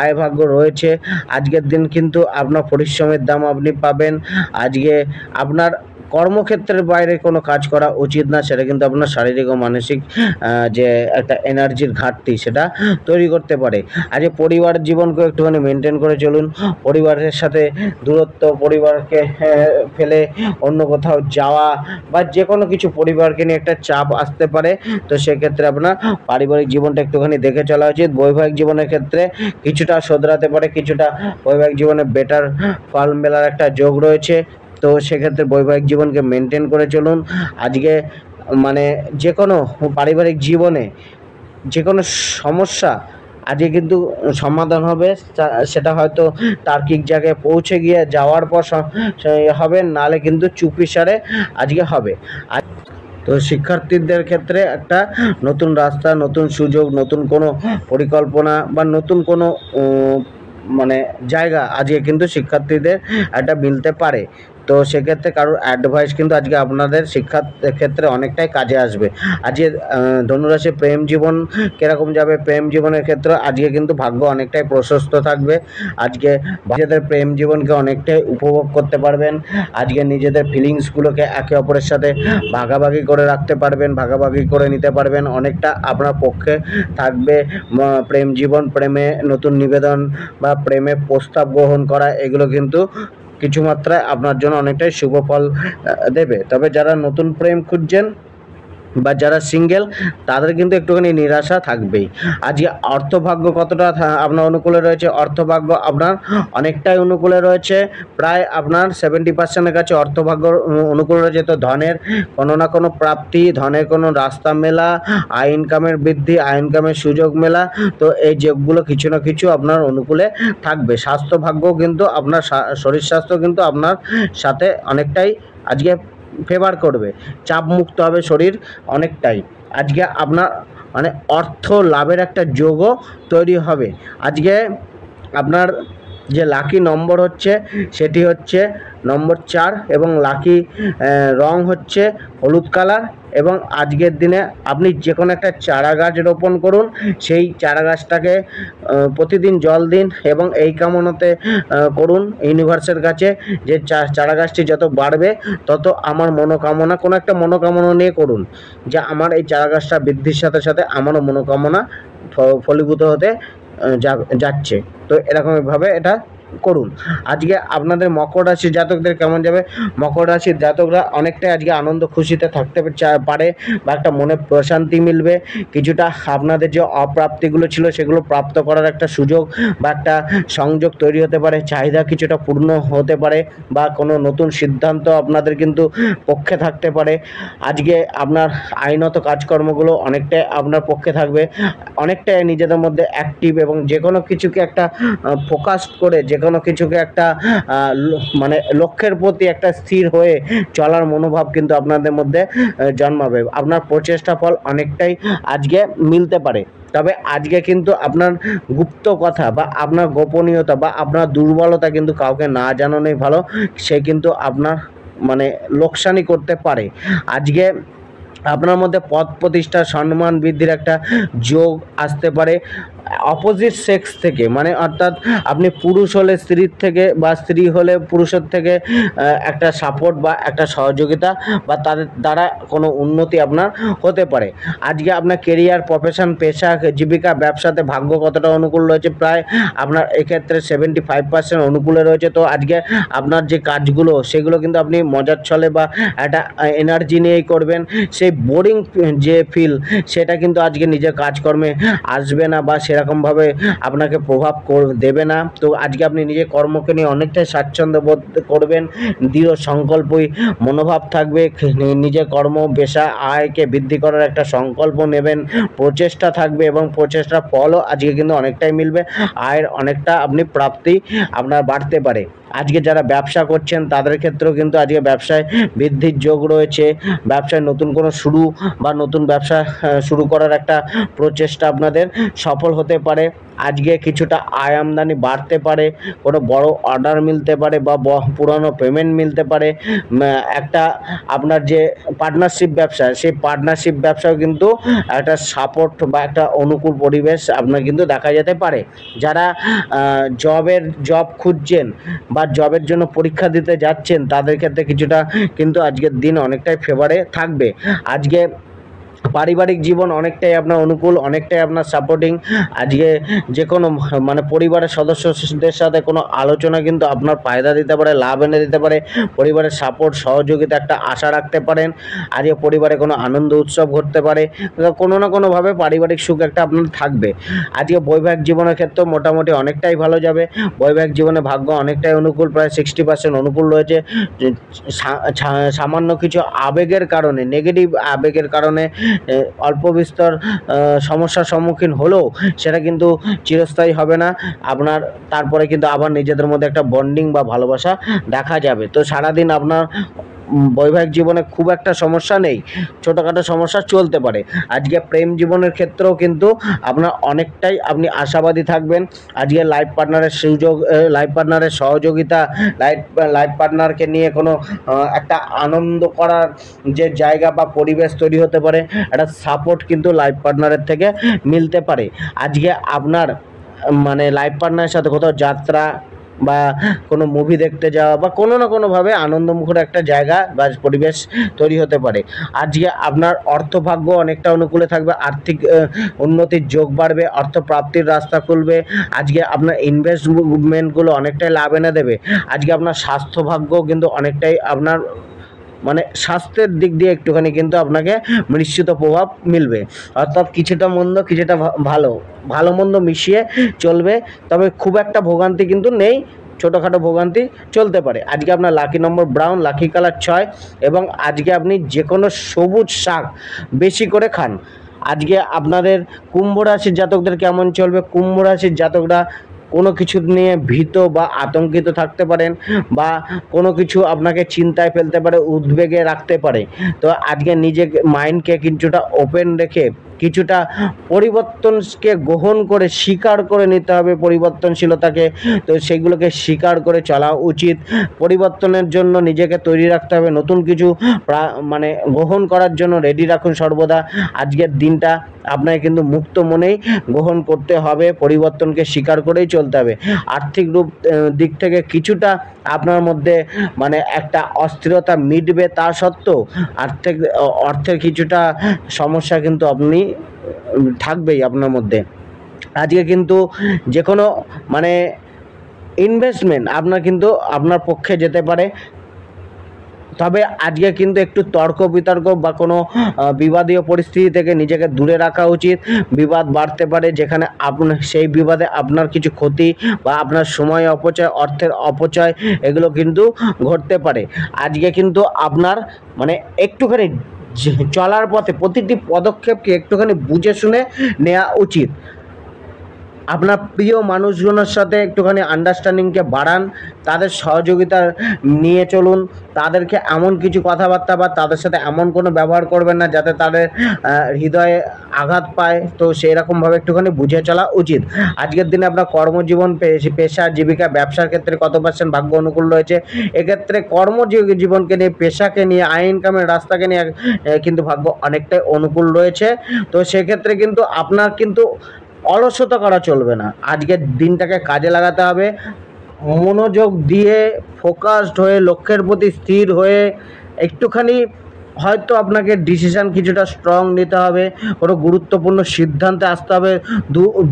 আয় ভাগ্য রয়েছে। আজকের দিন কিন্তু আপনার পরিশ্রমের দাম আপনি পাবেন। আজকে আপনার কর্মক্ষেত্রের বাইরে কোনো কাজ করা উচিত না, সেটা কিন্তু আপনার শারীরিক ও মানসিক যে একটা এনার্জির ঘাটতি সেটা তৈরি করতে পারে। আজকে পরিবার জীবনকে একটুখানি মেনটেন করে চলুন। পরিবারের সাথে দূরত্ব, পরিবারকে ফেলে অন্য কোথাও যাওয়া বা যে কোনো কিছু পরিবারকে নিয়ে একটা চাপ আসতে পারে। তো সেক্ষেত্রে আপনার পারিবারিক জীবনটা একটুখানি দেখে চলা উচিত। বৈবাহিক জীবনের ক্ষেত্রে কিছুটা শোধরাতে পারে, কিছুটা বৈবাহিক জীবনে বেটার ফল মেলার একটা যোগ রয়েছে। তো সেক্ষেত্রে বৈবাহিক জীবনকে মেনটেন করে চলুন। আজকে মানে যে কোনো পারিবারিক জীবনে যে কোনো সমস্যা আজকে কিন্তু সমাধান হবে। সেটা হয়তো তার্কিক জায়গায় পৌঁছে গিয়ে যাওয়ার পর হবে, নাহলে কিন্তু চুপিসারে আজকে হবে। তো শিক্ষার্থীদের ক্ষেত্রে একটা নতুন রাস্তা, নতুন সুযোগ, নতুন কোনো পরিকল্পনা বা নতুন কোনো মানে জায়গা আজকে কিন্তু শিক্ষার্থীদের একটা মিলতে পারে। তো সেক্ষেত্রে কারোর অ্যাডভাইস কিন্তু আজকে আপনাদের শিক্ষার ক্ষেত্রে অনেকটাই কাজে আসবে। আজকে ধনুরাশি প্রেম জীবন কীরকম যাবে, প্রেম জীবনের ক্ষেত্রে আজকে কিন্তু ভাগ্য অনেকটাই প্রশস্ত থাকবে। আজকে নিজেদের প্রেম জীবনকে অনেকটাই উপভোগ করতে পারবেন। আজকে নিজেদের ফিলিংসগুলোকে একে অপরের সাথে ভাগাভাগি করে রাখতে পারবেন, ভাগাভাগি করে নিতে পারবেন। অনেকটা আপনার পক্ষে থাকবে প্রেম জীবন, প্রেমে নতুন নিবেদন বা প্রেমে প্রস্তাব গ্রহণ করা, এগুলো কিন্তু কিছু মাত্রায় আপনার জন্য অনেকটাই শুভ ফল দেবে। তবে যারা নতুন প্রেম খুঁজছেন বা যারা সিঙ্গেল, তাদের কিন্তু একটুখানি নিরাশা থাকবেই। আজকে অর্থভাগ্য কতটা আপনার অনুকূলে রয়েছে? অর্থভাগ্য আপনার অনেকটাই অনুকূলে রয়েছে, প্রায় আপনার 70%-এর কাছে অর্থভাগ্য অনুকূলে রয়েছে। তো ধনের কোনো না কোনো প্রাপ্তি, ধনের কোনো রাস্তা মেলা, আয় ইনকামের বৃদ্ধি, আয় ইনকামের সুযোগ মেলা, তো এই যোগগুলো কিছু না কিছু আপনার অনুকূলে থাকবে। স্বাস্থ্য ভাগ্য কিন্তু আপনার শরীর স্বাস্থ্য কিন্তু আপনার সাথে অনেকটাই আজকে ফেভার করবে, চাপ মুক্ত হবে শরীর অনেকটাই। আজকে আপনার মানে অর্থ লাভের একটা যোগও তৈরি হবে। আজকে আপনার যে লাকি নম্বর হচ্ছে সেটি হচ্ছে নম্বর 4 এবং লাকি রং হচ্ছে হলুদ কালার। এবং আজকের দিনে আপনি যে কোনো একটা চারা গাছ রোপণ করুন, সেই চারা গাছটাকে প্রতিদিন জল দিন এবং এই কামনাতে করুন ইউনিভার্সের কাছে যে চারা গাছটি যত বাড়বে তত আমার মনোকামনা, কোনো একটা মনোকামনা নিয়ে করুন যে আমার এই চারা গাছটা বৃদ্ধির সাথে সাথে আমারও মনোকামনা ফলীভূত হতে যাচ্ছে। তো এরকমভাবে এটা করুন। আজকে আপনাদের মকর রাশির জাতকদের কেমন যাবে? মকর রাশির জাতকরা অনেকটাই আজকে আনন্দ খুশিতে থাকতে পারে বা একটা মনে প্রশান্তি মিলবে। কিছুটা আপনাদের যে অপ্রাপ্তিগুলো ছিল সেগুলো প্রাপ্ত করার একটা সুযোগ বা একটা সংযোগ তৈরি হতে পারে, চাহিদা কিছুটা পূর্ণ হতে পারে বা কোনো নতুন সিদ্ধান্ত আপনাদের কিন্তু পক্ষে থাকতে পারে। আজকে আপনার আইনত কাজকর্মগুলো অনেকটাই আপনার পক্ষে থাকবে, অনেকটাই নিজেদের মধ্যে অ্যাক্টিভ এবং যে কোনো কিছুকে একটা ফোকাস করে, যে কোনো কিছুকে একটা মানে লক্ষ্যের প্রতি একটা স্থির হয়ে চলার মনোভাব কিন্তু আপনাদের মধ্যে জন্মাবে। আপনার প্রচেষ্টা ফল অনেকটাই আজকে মিলতে পারে। তবে আজকে কিন্তু আপনার গুপ্ত কথা বা আপনার গোপনীয়তা বা আপনার দুর্বলতা কিন্তু কাউকে না জানানোই ভালো, সে কিন্তু আপনার মানে লোকসানি করতে পারে। আজকে আপনার মধ্যে পদ প্রতিষ্ঠা, সম্মান বৃদ্ধির একটা যোগ আসতে পারে অপোজিট সেক্স থেকে, মানে অর্থাৎ আপনি পুরুষ হলে স্ত্রীর থেকে বা স্ত্রী হলে পুরুষের থেকে একটা সাপোর্ট বা একটা সহযোগিতা বা তাদের দ্বারা কোনো উন্নতি আপনার হতে পারে। আজকে আপনার কেরিয়ার, প্রফেশন, পেশা, জীবিকা, ব্যবসাতে ভাগ্য কতটা অনুকূল রয়েছে? প্রায় আপনার এক্ষেত্রে 75% অনুকূলে রয়েছে। তো আজকে আপনার যে কাজগুলো সেগুলো কিন্তু আপনি মজার ছলে বা একটা এনার্জি নিয়েই করবেন। সেই বোরিং যে ফিল সেটা কিন্তু আজকে নিজের কাজকর্মে আসবে না বা সেরকম সেরকমভাবে আপনাকে প্রভাব দেবে না। তো আজকে আপনি নিজের কর্মকে নিয়ে অনেকটাই স্বাচ্ছন্দ্য বোধ করবেন, দৃঢ় সংকল্পই মনোভাব থাকবে, নিজের কর্ম পেশা আয়কে বৃদ্ধি করার একটা সংকল্প নেবেন, প্রচেষ্টা থাকবে এবং প্রচেষ্টার ফলও আজকে কিন্তু অনেকটাই মিলবে। আয়ের অনেকটা আপনি প্রাপ্তি আপনার বাড়তে পারে। আজকে যারা ব্যবসা করছেন তাদের ক্ষেত্রেও কিন্তু আজকে ব্যবসায় বৃদ্ধির যোগ রয়েছে। ব্যবসায় নতুন কোনো শুরু বা নতুন ব্যবসা শুরু করার একটা প্রচেষ্টা আপনাদের সফল হতে পারে। আজকে কিছুটা আয় আমদানি বাড়তে পারে, কোনো বড় অর্ডার মিলতে পারে বা পুরানো পেমেন্ট মিলতে পারে। একটা আপনার যে পার্টনারশিপ ব্যবসা, সেই পার্টনারশিপ ব্যবসাও কিন্তু একটা সাপোর্ট বা একটা অনুকূল পরিবেশ আপনার কিন্তু দেখা যেতে পারে। যারা জব খুঁজছেন বা জবের জন্য পরীক্ষা দিতে যাচ্ছেন তাদের ক্ষেত্রে কিছুটা কিন্তু আজকের দিন অনেকটাই ফেভারে থাকবে। আজকে পারিবারিক জীবন অনেকটাই আপনার অনুকূল, অনেকটাই আপনার সাপোর্টিং। আজকে যে কোনো মানে পরিবারের সদস্যদের সাথে কোনো আলোচনা কিন্তু আপনার ফায়দা দিতে পারে, লাভ এনে দিতে পারে। পরিবারের সাপোর্ট সহযোগিতা একটা আশা রাখতে পারেন। আজকে পরিবারে কোনো আনন্দ উৎসব ঘটতে পারে, কোনো না কোনোভাবে পারিবারিক সুখ একটা আপনার থাকবে। আজকে বৈবাহিক জীবনের ক্ষেত্রেও মোটামুটি অনেকটাই ভালো যাবে। বৈবাহিক জীবনে ভাগ্য অনেকটাই অনুকূল, প্রায় 60% অনুকূল রয়েছে। সামান্য কিছু আবেগের কারণে, নেগেটিভ আবেগের কারণে অল্প বিস্তর সমস্যার সম্মুখীন হলেও সেটা কিন্তু চিরস্থায়ী হবে না আপনার। তারপরে কিন্তু আবার নিজেদের মধ্যে একটা বন্ডিং বা ভালোবাসা দেখা যাবে। তো সারাদিন আপনার বৈবাহিক জীবনে খুব একটা সমস্যা নেই, ছোটোখাটো সমস্যা চলতে পারে। আজকে প্রেম জীবনের ক্ষেত্রেও কিন্তু আপনার অনেকটাই আপনি আশাবাদী থাকবেন। আজকে লাইফ পার্টনারের সহযোগিতা, লাইফ পার্টনারকে নিয়ে কোনো একটা আনন্দ করার যে জায়গা বা পরিবেশ তৈরি হতে পারে, একটা সাপোর্ট কিন্তু লাইফ পার্টনারের থেকে মিলতে পারে। আজকে আপনার মানে লাইফ পার্টনারের সাথে কোথাও যাত্রা বা কোনো মুভি দেখতে যাওয়া বা কোনো না কোনোভাবে আনন্দমুখর একটা জায়গা বা পরিবেশ তৈরি হতে পারে। আজকে আপনার অর্থভাগ্য অনেকটা অনুকূলে থাকবে, আর্থিক উন্নতির যোগ বাড়বে, অর্থ প্রাপ্তির রাস্তা খুলবে। আজকে আপনার ইনভেস্টমেন্টগুলো অনেকটাই লাভ এনে দেবে। আজকে আপনার স্বাস্থ্যভাগ্য কিন্তু অনেকটাই আপনার মানে স্বাস্থ্যের দিক দিয়ে একটুখানি কিন্তু আপনাকে মিশ্রিত প্রভাব মিলবে, অর্থাৎ কিছুটা মন্দ কিছুটা ভালো মন্দ মিশিয়ে চলবে। তবে খুব একটা ভোগান্তি কিন্তু নেই, ছোটোখাটো ভোগান্তি চলতে পারে। আজকে আপনার লাকি নম্বর ব্রাউন, লাকি কালার 6 এবং আজকে আপনি যে কোনো সবুজ শাক বেশি করে খান। আজকে আপনাদের কুম্ভ রাশির জাতকদের কেমন চলবে? কুম্ভ রাশির জাতকরা কোনো কিছু নিয়ে ভীত বা আতঙ্কিত থাকতে পারেন, বা কোনো কিছু আপনাকে চিন্তায় ফেলতে পারে, উদ্বেগে রাখতে পারে। তো আজকে নিজের মাইন্ডকে কিছুটা ওপেন রেখে কিছুটা পরিবর্তনকে গ্রহণ করে স্বীকার করে নিতে হবে পরিবর্তনশীলতাকে। তো সেগুলোকে স্বীকার করে চলা উচিত। পরিবর্তনের জন্য নিজেকে তৈরি রাখতে হবে, নতুন কিছু মানে গ্রহণ করার জন্য রেডি রাখুন সর্বদা। আজকের দিনটা আপনাকে কিন্তু মুক্ত মনেই গ্রহণ করতে হবে, পরিবর্তনকে স্বীকার করেই চলতে হবে। আর্থিক দিক থেকে কিছুটা আপনার মধ্যে মানে একটা অস্থিরতা মিটবে, তা সত্ত্বেও অর্থের কিছুটা সমস্যা কিন্তু আপনি থাকবেই আপনার মধ্যে। আজকে কিন্তু যে কোনো মানে ইনভেস্টমেন্ট আপনার পক্ষে যেতে পারে। তবে আজকে কিন্তু একটু তর্ক বিতর্ক বা কোনো বিবাদীয় পরিস্থিতি থেকে নিজেকে দূরে রাখা উচিত। বিবাদ বাড়তে পারে, যেখানে সেই বিবাদে আপনার কিছু ক্ষতি বা আপনার সময় অপচয়, অর্থের অপচয় এগুলো কিন্তু ঘটতে পারে। আজকে কিন্তু আপনার মানে একটুখানি চলার পথে প্রতিটি পদক্ষেপকে একটুখানি বুঝে শুনে নেওয়া উচিত। আপনার প্রিয় মানুষজনের সাথে একটুখানি আন্ডারস্ট্যান্ডিংকে বাড়ান, তাদের সহযোগিতা নিয়ে চলুন। তাদেরকে এমন কিছু কথাবার্তা বা তাদের সাথে এমন কোনো ব্যবহার করবেন না যাতে তাদের হৃদয়ে আঘাত পায়। তো সেই রকমভাবে একটুখানি বুঝে চলা উচিত। আজকের দিনে আপনার কর্মজীবন, পেশা, জীবিকা, ব্যবসার ক্ষেত্রে কত % ভাগ্য অনুকূল রয়েছে? এক্ষেত্রে কর্মজীবনকে নিয়ে, পেশাকে নিয়ে, আয় ইনকামের রাস্তাকে নিয়ে কিন্তু ভাগ্য অনেকটাই অনুকূল রয়েছে। তো সেক্ষেত্রে কিন্তু আপনার কিন্তু অলসতা করা চলবে না। আজকের দিনটাকে কাজে লাগাতে হবে, মনোযোগ দিয়ে ফোকাসড হয়ে লক্ষ্যের প্রতি স্থির হয়ে একটুখানি হয়তো আপনাকে ডিসিশান কিছুটা স্ট্রং নিতে হবে, কোনো গুরুত্বপূর্ণ সিদ্ধান্তে আসতে হবে।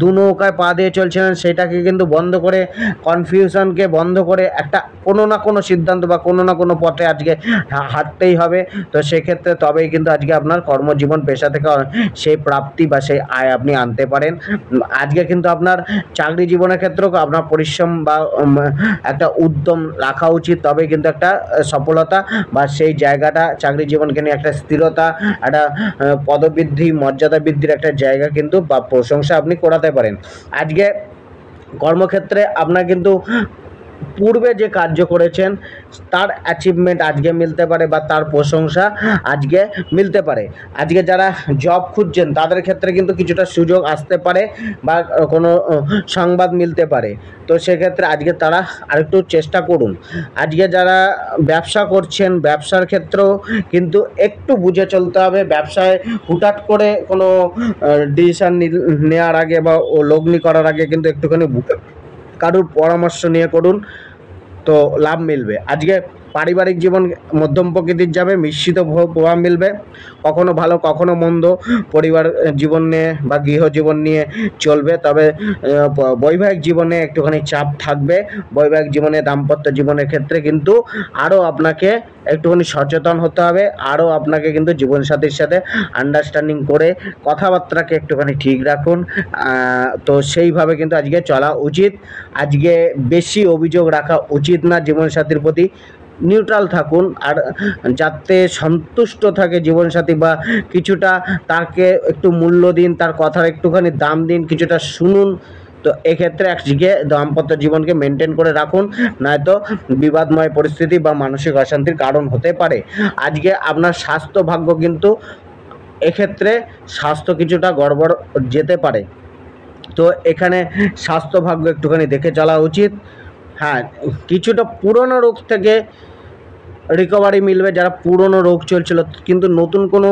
দু নৌকায় পা দিয়ে চলছিলেন, সেটাকে কিন্তু বন্ধ করে, কনফিউশনকে বন্ধ করে একটা কোনো না কোনো সিদ্ধান্ত বা কোনো না কোনো পথে আজকে হাঁটতেই হবে। তো সেক্ষেত্রে তবেই কিন্তু আজকে আপনার কর্মজীবন, পেশা থেকে সেই প্রাপ্তি বা সেই আয় আপনি আনতে পারেন। আজকে কিন্তু আপনার চাকরি জীবনের ক্ষেত্রেও আপনার পরিশ্রম বা একটা উদ্যম রাখা উচিত, তবেই কিন্তু একটা সফলতা বা সেই জায়গাটা, চাকরি জীবনকে নিয়ে একটা স্থিরতা, একটা পদবৃদ্ধি, মর্যাদা বৃদ্ধির একটা জায়গা কিন্তু বা প্রশংসা আপনি করাতে পারেন। আজকে কর্মক্ষেত্রে আপনার কিন্তু পূর্বে যে কার্য করেছেন তার অ্যাচিভমেন্ট আজকে মিলতে পারে বা তার প্রশংসা আজকে মিলতে পারে। আজকে যারা জব খুঁজছেন তাদের ক্ষেত্রে কিন্তু কিছুটা সুযোগ আসতে পারে বা কোনো সংবাদ মিলতে পারে। তো সেক্ষেত্রে আজকে তারা আরেকটু চেষ্টা করুন। আজকে যারা ব্যবসা করছেন, ব্যবসার ক্ষেত্রেও কিন্তু একটু বুঝে চলতে হবে। ব্যবসায় হুটহাট করে কোনো ডিসিশান নেওয়ার আগে বা লগ্নি করার আগে কিন্তু একটুখানি কারুর পরামর্শ নিয়ে করুন, তো লাভ মিলবে। আজকে পারিবারিক জীবন মধ্যম প্রকৃতির যাবে, মিশ্রিত প্রভাব মিলবে, কখনো ভালো কখনো মন্দ পরিবার জীবন নিয়ে বা গৃহজীবন নিয়ে চলবে। তবে বৈবাহিক জীবনে একটুখানি চাপ থাকবে। বৈবাহিক জীবনে, দাম্পত্য জীবনের ক্ষেত্রে কিন্তু আরও আপনাকে একটুখানি সচেতন হতে হবে, আরও আপনাকে কিন্তু জীবনসাথীর সাথে আন্ডারস্ট্যান্ডিং করে কথাবার্তাকে একটুখানি ঠিক রাখুন। তো সেইভাবে কিন্তু আজকে চলা উচিত। আজকে বেশি অভিযোগ রাখা উচিত না জীবনসাথীর প্রতি, নিউট্রাল থাকুন। আর যাতে সন্তুষ্ট থাকে জীবনসাথী, বা কিছুটা তাকে একটু মূল্য দিন, তার কথার একটুখানি দাম দিন, কিছুটা শুনুন। তো এক্ষেত্রে আজকে দাম্পত্য জীবনকে মেনটেন করে রাখুন, নয়তো বিবাদময় পরিস্থিতি বা মানসিক অশান্তির কারণ হতে পারে। আজকে আপনার স্বাস্থ্য ভাগ্য কিন্তু এক্ষেত্রে স্বাস্থ্য কিছুটা গড়বড় যেতে পারে। তো এখানে স্বাস্থ্য ভাগ্য একটুখানি দেখে চলা উচিত। হ্যাঁ, কিছুটা পুরনো রোগ থেকে রিকভারি মিলবে। যারা পুরনো রোগ চলছিল কিন্তু নতুন কোনো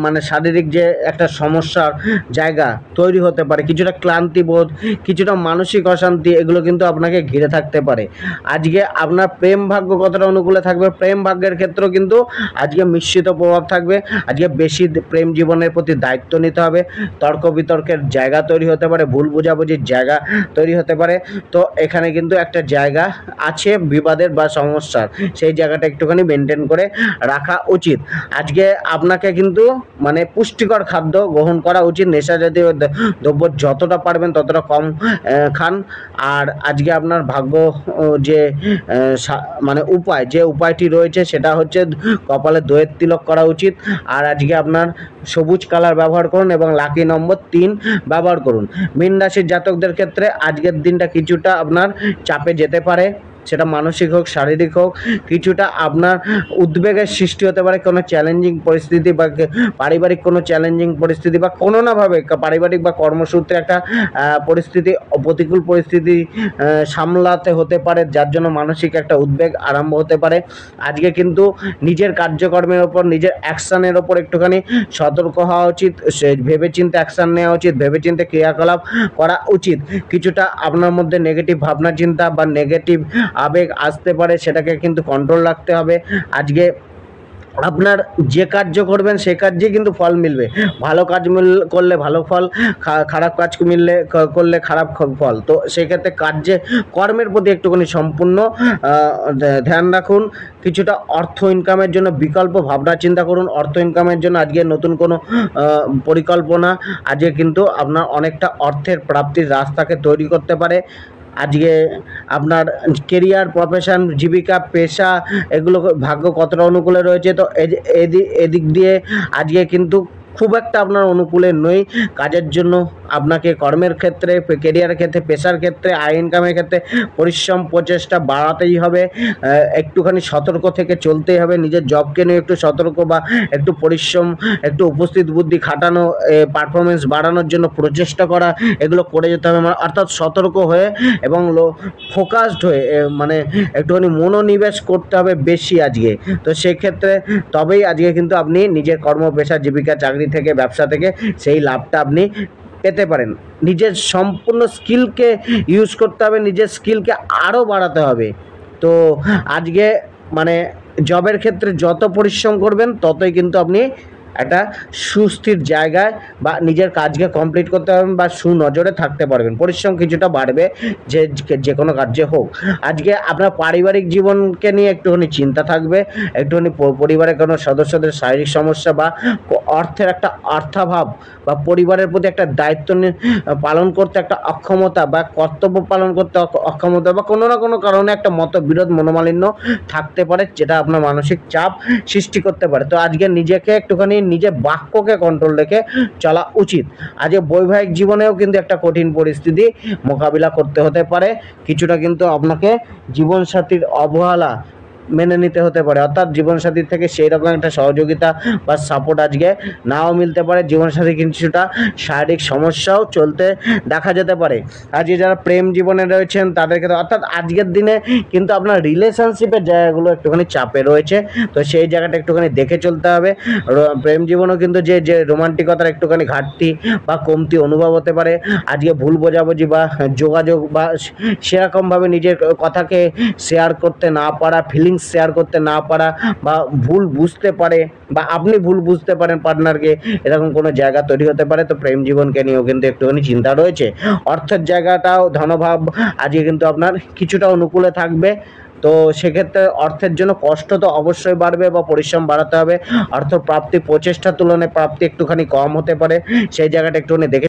মানে শারীরিক যে একটা সমস্যার জায়গা তৈরি হতে পারে, কিছুটা ক্লান্তিবোধ, কিছুটা মানসিক অশান্তি, এগুলো কিন্তু আপনাকে ঘিরে থাকতে পারে। আজকে আপনার প্রেম ভাগ্য কতটা অনুকূলে থাকবে, প্রেম ভাগ্যের ক্ষেত্রেও কিন্তু আজকে মিশ্রিত প্রভাব থাকবে। আজকে বেশি প্রেম জীবনের প্রতি দায়িত্ব নিতে হবে। তর্ক বিতর্কের জায়গা তৈরি হতে পারে, ভুল বোঝাবুঝির জায়গা তৈরি হতে পারে। তো এখানে কিন্তু একটা জায়গা আছে বিবাদের বা সমস্যার, সেই জায়গাটা একটুখানি মেনটেন করে রাখা উচিত। আজকে আপনাকে কিন্তু মানে পুষ্টিকর খাদ্য গ্রহণ করা উচিত। নেশা জাতীয় দ্রব্য যতটা পারবেন ততটা কম খান। আর আজকে আপনার ভাগ্য যে মানে যে উপায়টি রয়েছে সেটা হচ্ছে কপালে দইয়ের তিলক করা উচিত। আর আজকে আপনার সবুজ কালার ব্যবহার করুন এবং লাকি নম্বর 3 ব্যবহার করুন। মীন রাশির জাতকদের ক্ষেত্রে আজকের দিনটা কিছুটা আপনার চাপে যেতে পারে, সেটা মানসিক হোক শারীরিক হোক। কিছুটা আপনার উদ্বেগের সৃষ্টি হতে পারে, কোনো চ্যালেঞ্জিং পরিস্থিতি বা পারিবারিক কোনো চ্যালেঞ্জিং পরিস্থিতি বা কোনো নাভাবে পারিবারিক বা কর্মসূত্রে একটা পরিস্থিতি, প্রতিকূল পরিস্থিতি সামলাতে হতে পারে, যার জন্য মানসিক একটা উদ্বেগ আরম্ভ হতে পারে। আজকে কিন্তু নিজের কার্যকর্মের ওপর, নিজের অ্যাকশানের ওপর একটুখানি সতর্ক হওয়া উচিত, ভেবেচিন্তে অ্যাকশান নেওয়া উচিত, ভেবেচিন্তে ক্রিয়াকলাপ করা উচিত। কিছুটা আপনার মধ্যে নেগেটিভ ভাবনা চিন্তা বা নেগেটিভ আবেগ আসতে পারে, সেটাকে কিন্তু কন্ট্রোল রাখতে হবে। আজকে আপনার যে কার্য করবেন সে কার্যে কিন্তু ফল মিলবে। ভালো কাজ করলে ভালো ফল, খারাপ কাজ করলে খারাপ ফল। তো সেক্ষেত্রে কর্মের প্রতি একটুখানি সম্পূর্ণ ধ্যান রাখুন। কিছুটা অর্থ ইনকামের জন্য বিকল্প ভাবনা চিন্তা করুন। অর্থ ইনকামের জন্য আজকে নতুন কোনো পরিকল্পনা আজকে কিন্তু আপনার অনেকটা অর্থের প্রাপ্তির রাস্তাকে তৈরি করতে পারে। আজকে আপনার কেরিয়ার, প্রফেশন, জীবিকা, পেশা, এগুলো ভাগ্য কতটা অনুকূলে রয়েছে। তো এদিক দিয়ে আজকে কিন্তু খুব একটা আপনার অনুকূলে নই। কাজের জন্য আপনাকে কর্মের ক্ষেত্রে, কেরিয়ারের ক্ষেত্রে, পেশার ক্ষেত্রে, আয় ইনকামের ক্ষেত্রে পরিশ্রম প্রচেষ্টা বাড়াতেই হবে। একটুখানি সতর্ক থেকে চলতেই হবে। নিজের জবকে নিয়ে একটু সতর্ক বা একটু পরিশ্রম, একটু উপস্থিত বুদ্ধি খাটানো, পারফরমেন্স বাড়ানোর জন্য প্রচেষ্টা করা, এগুলো করে যেতে হবে। অর্থাৎ সতর্ক হয়ে এবং ফোকাসড হয়ে মানে একটুখানি মনোনিবেশ করতে হবে বেশি আজকে। তো সেক্ষেত্রে তবেই আজকে কিন্তু আপনি নিজের কর্ম, পেশা, জীবিকা, চাকরি থেকে, ব্যবসা থেকে সেই লাভটা আপনি পেতে পারেন। নিজের সম্পূর্ণ স্কিলকে ইউজ করতে হবে, নিজের স্কিলকে আরও বাড়াতে হবে। তো আজকে মানে জবের ক্ষেত্রে যত পরিশ্রম করবেন ততই কিন্তু আপনি একটা সুস্থির জায়গায় বা নিজের কাজকে কমপ্লিট করতে পারবেন বা সুনজরে থাকতে পারবেন। পরিশ্রম কিছুটা বাড়বে যে কোনো কার্যে হোক। আজকে আপনার পারিবারিক জীবনকে নিয়ে একটুখানি চিন্তা থাকবে, একটুখানি পরিবারের কোনো সদস্যদের শারীরিক সমস্যা বা অর্থের একটা অর্থাভাব বা পরিবারের প্রতি একটা দায়িত্ব পালন করতে একটা অক্ষমতা বা কর্তব্য পালন করতে অক্ষমতা বা কোনো না কোনো কারণে একটা মতবিরোধ মনোমালিন্য থাকতে পারে, যেটা আপনার মানসিক চাপ সৃষ্টি করতে পারে। তো আজকে নিজেকে একটুখানি নিজের বাক্যকে কন্ট্রোল রেখে চলা উচিত। আজকে বৈবাহিক জীবনেও কিন্তু একটা কঠিন পরিস্থিতি মোকাবিলা করতে হতে পারে, কিছুটা কিন্তু আপনাকে জীবনসাথীর অবহেলা মেনে নিতে হতে পারে, অর্থাৎ জীবনসাথীর থেকে সেই রকম একটা সহযোগিতা বা সাপোর্ট আজকে নাও মিলতে পারে। জীবনসাথী কিছুটা শারীরিক সমস্যাও চলতে দেখা যেতে পারে। আজকে যারা প্রেম জীবনে রয়েছেন তাদের ক্ষেত্রে, অর্থাৎ আজকের দিনে কিন্তু আপনার রিলেশনশিপের জায়গাগুলো একটুখানি চাপে রয়েছে, তো সেই জায়গাটা একটুখানি দেখে চলতে হবে। প্রেম জীবনেও কিন্তু যে রোমান্টিকতার একটুখানি ঘাটতি বা কমতি অনুভব হতে পারে। আজকে ভুল বোঝাবুঝি বা যোগাযোগ বা সেরকমভাবে নিজের কথাকে শেয়ার করতে না পারা, ফিলিংস শেয়ার করতে না পারা বা ভুল বুঝতে পারে বা আপনি ভুল বুঝতে পারেন পার্টনারকে, এরকম কোনো জায়গা তৈরি হতে পারে। তো প্রেম জীবনকে নিয়েও কিন্তু একটুখানি চিন্তা রয়েছে। অর্থের জায়গাটাও ধনভাব আজকে কিন্তু আপনার কিছুটা অনুকূলে থাকবে। তো সেক্ষেত্রে অর্থের জন্য কষ্ট তো অবশ্যই বাড়বে বা পরিশ্রম বাড়াতে হবে। অর্থ প্রাপ্তি প্রচেষ্টার তুলনায় প্রাপ্তি একটুখানি কম হতে পারে, সেই জায়গাটা একটুখানি দেখে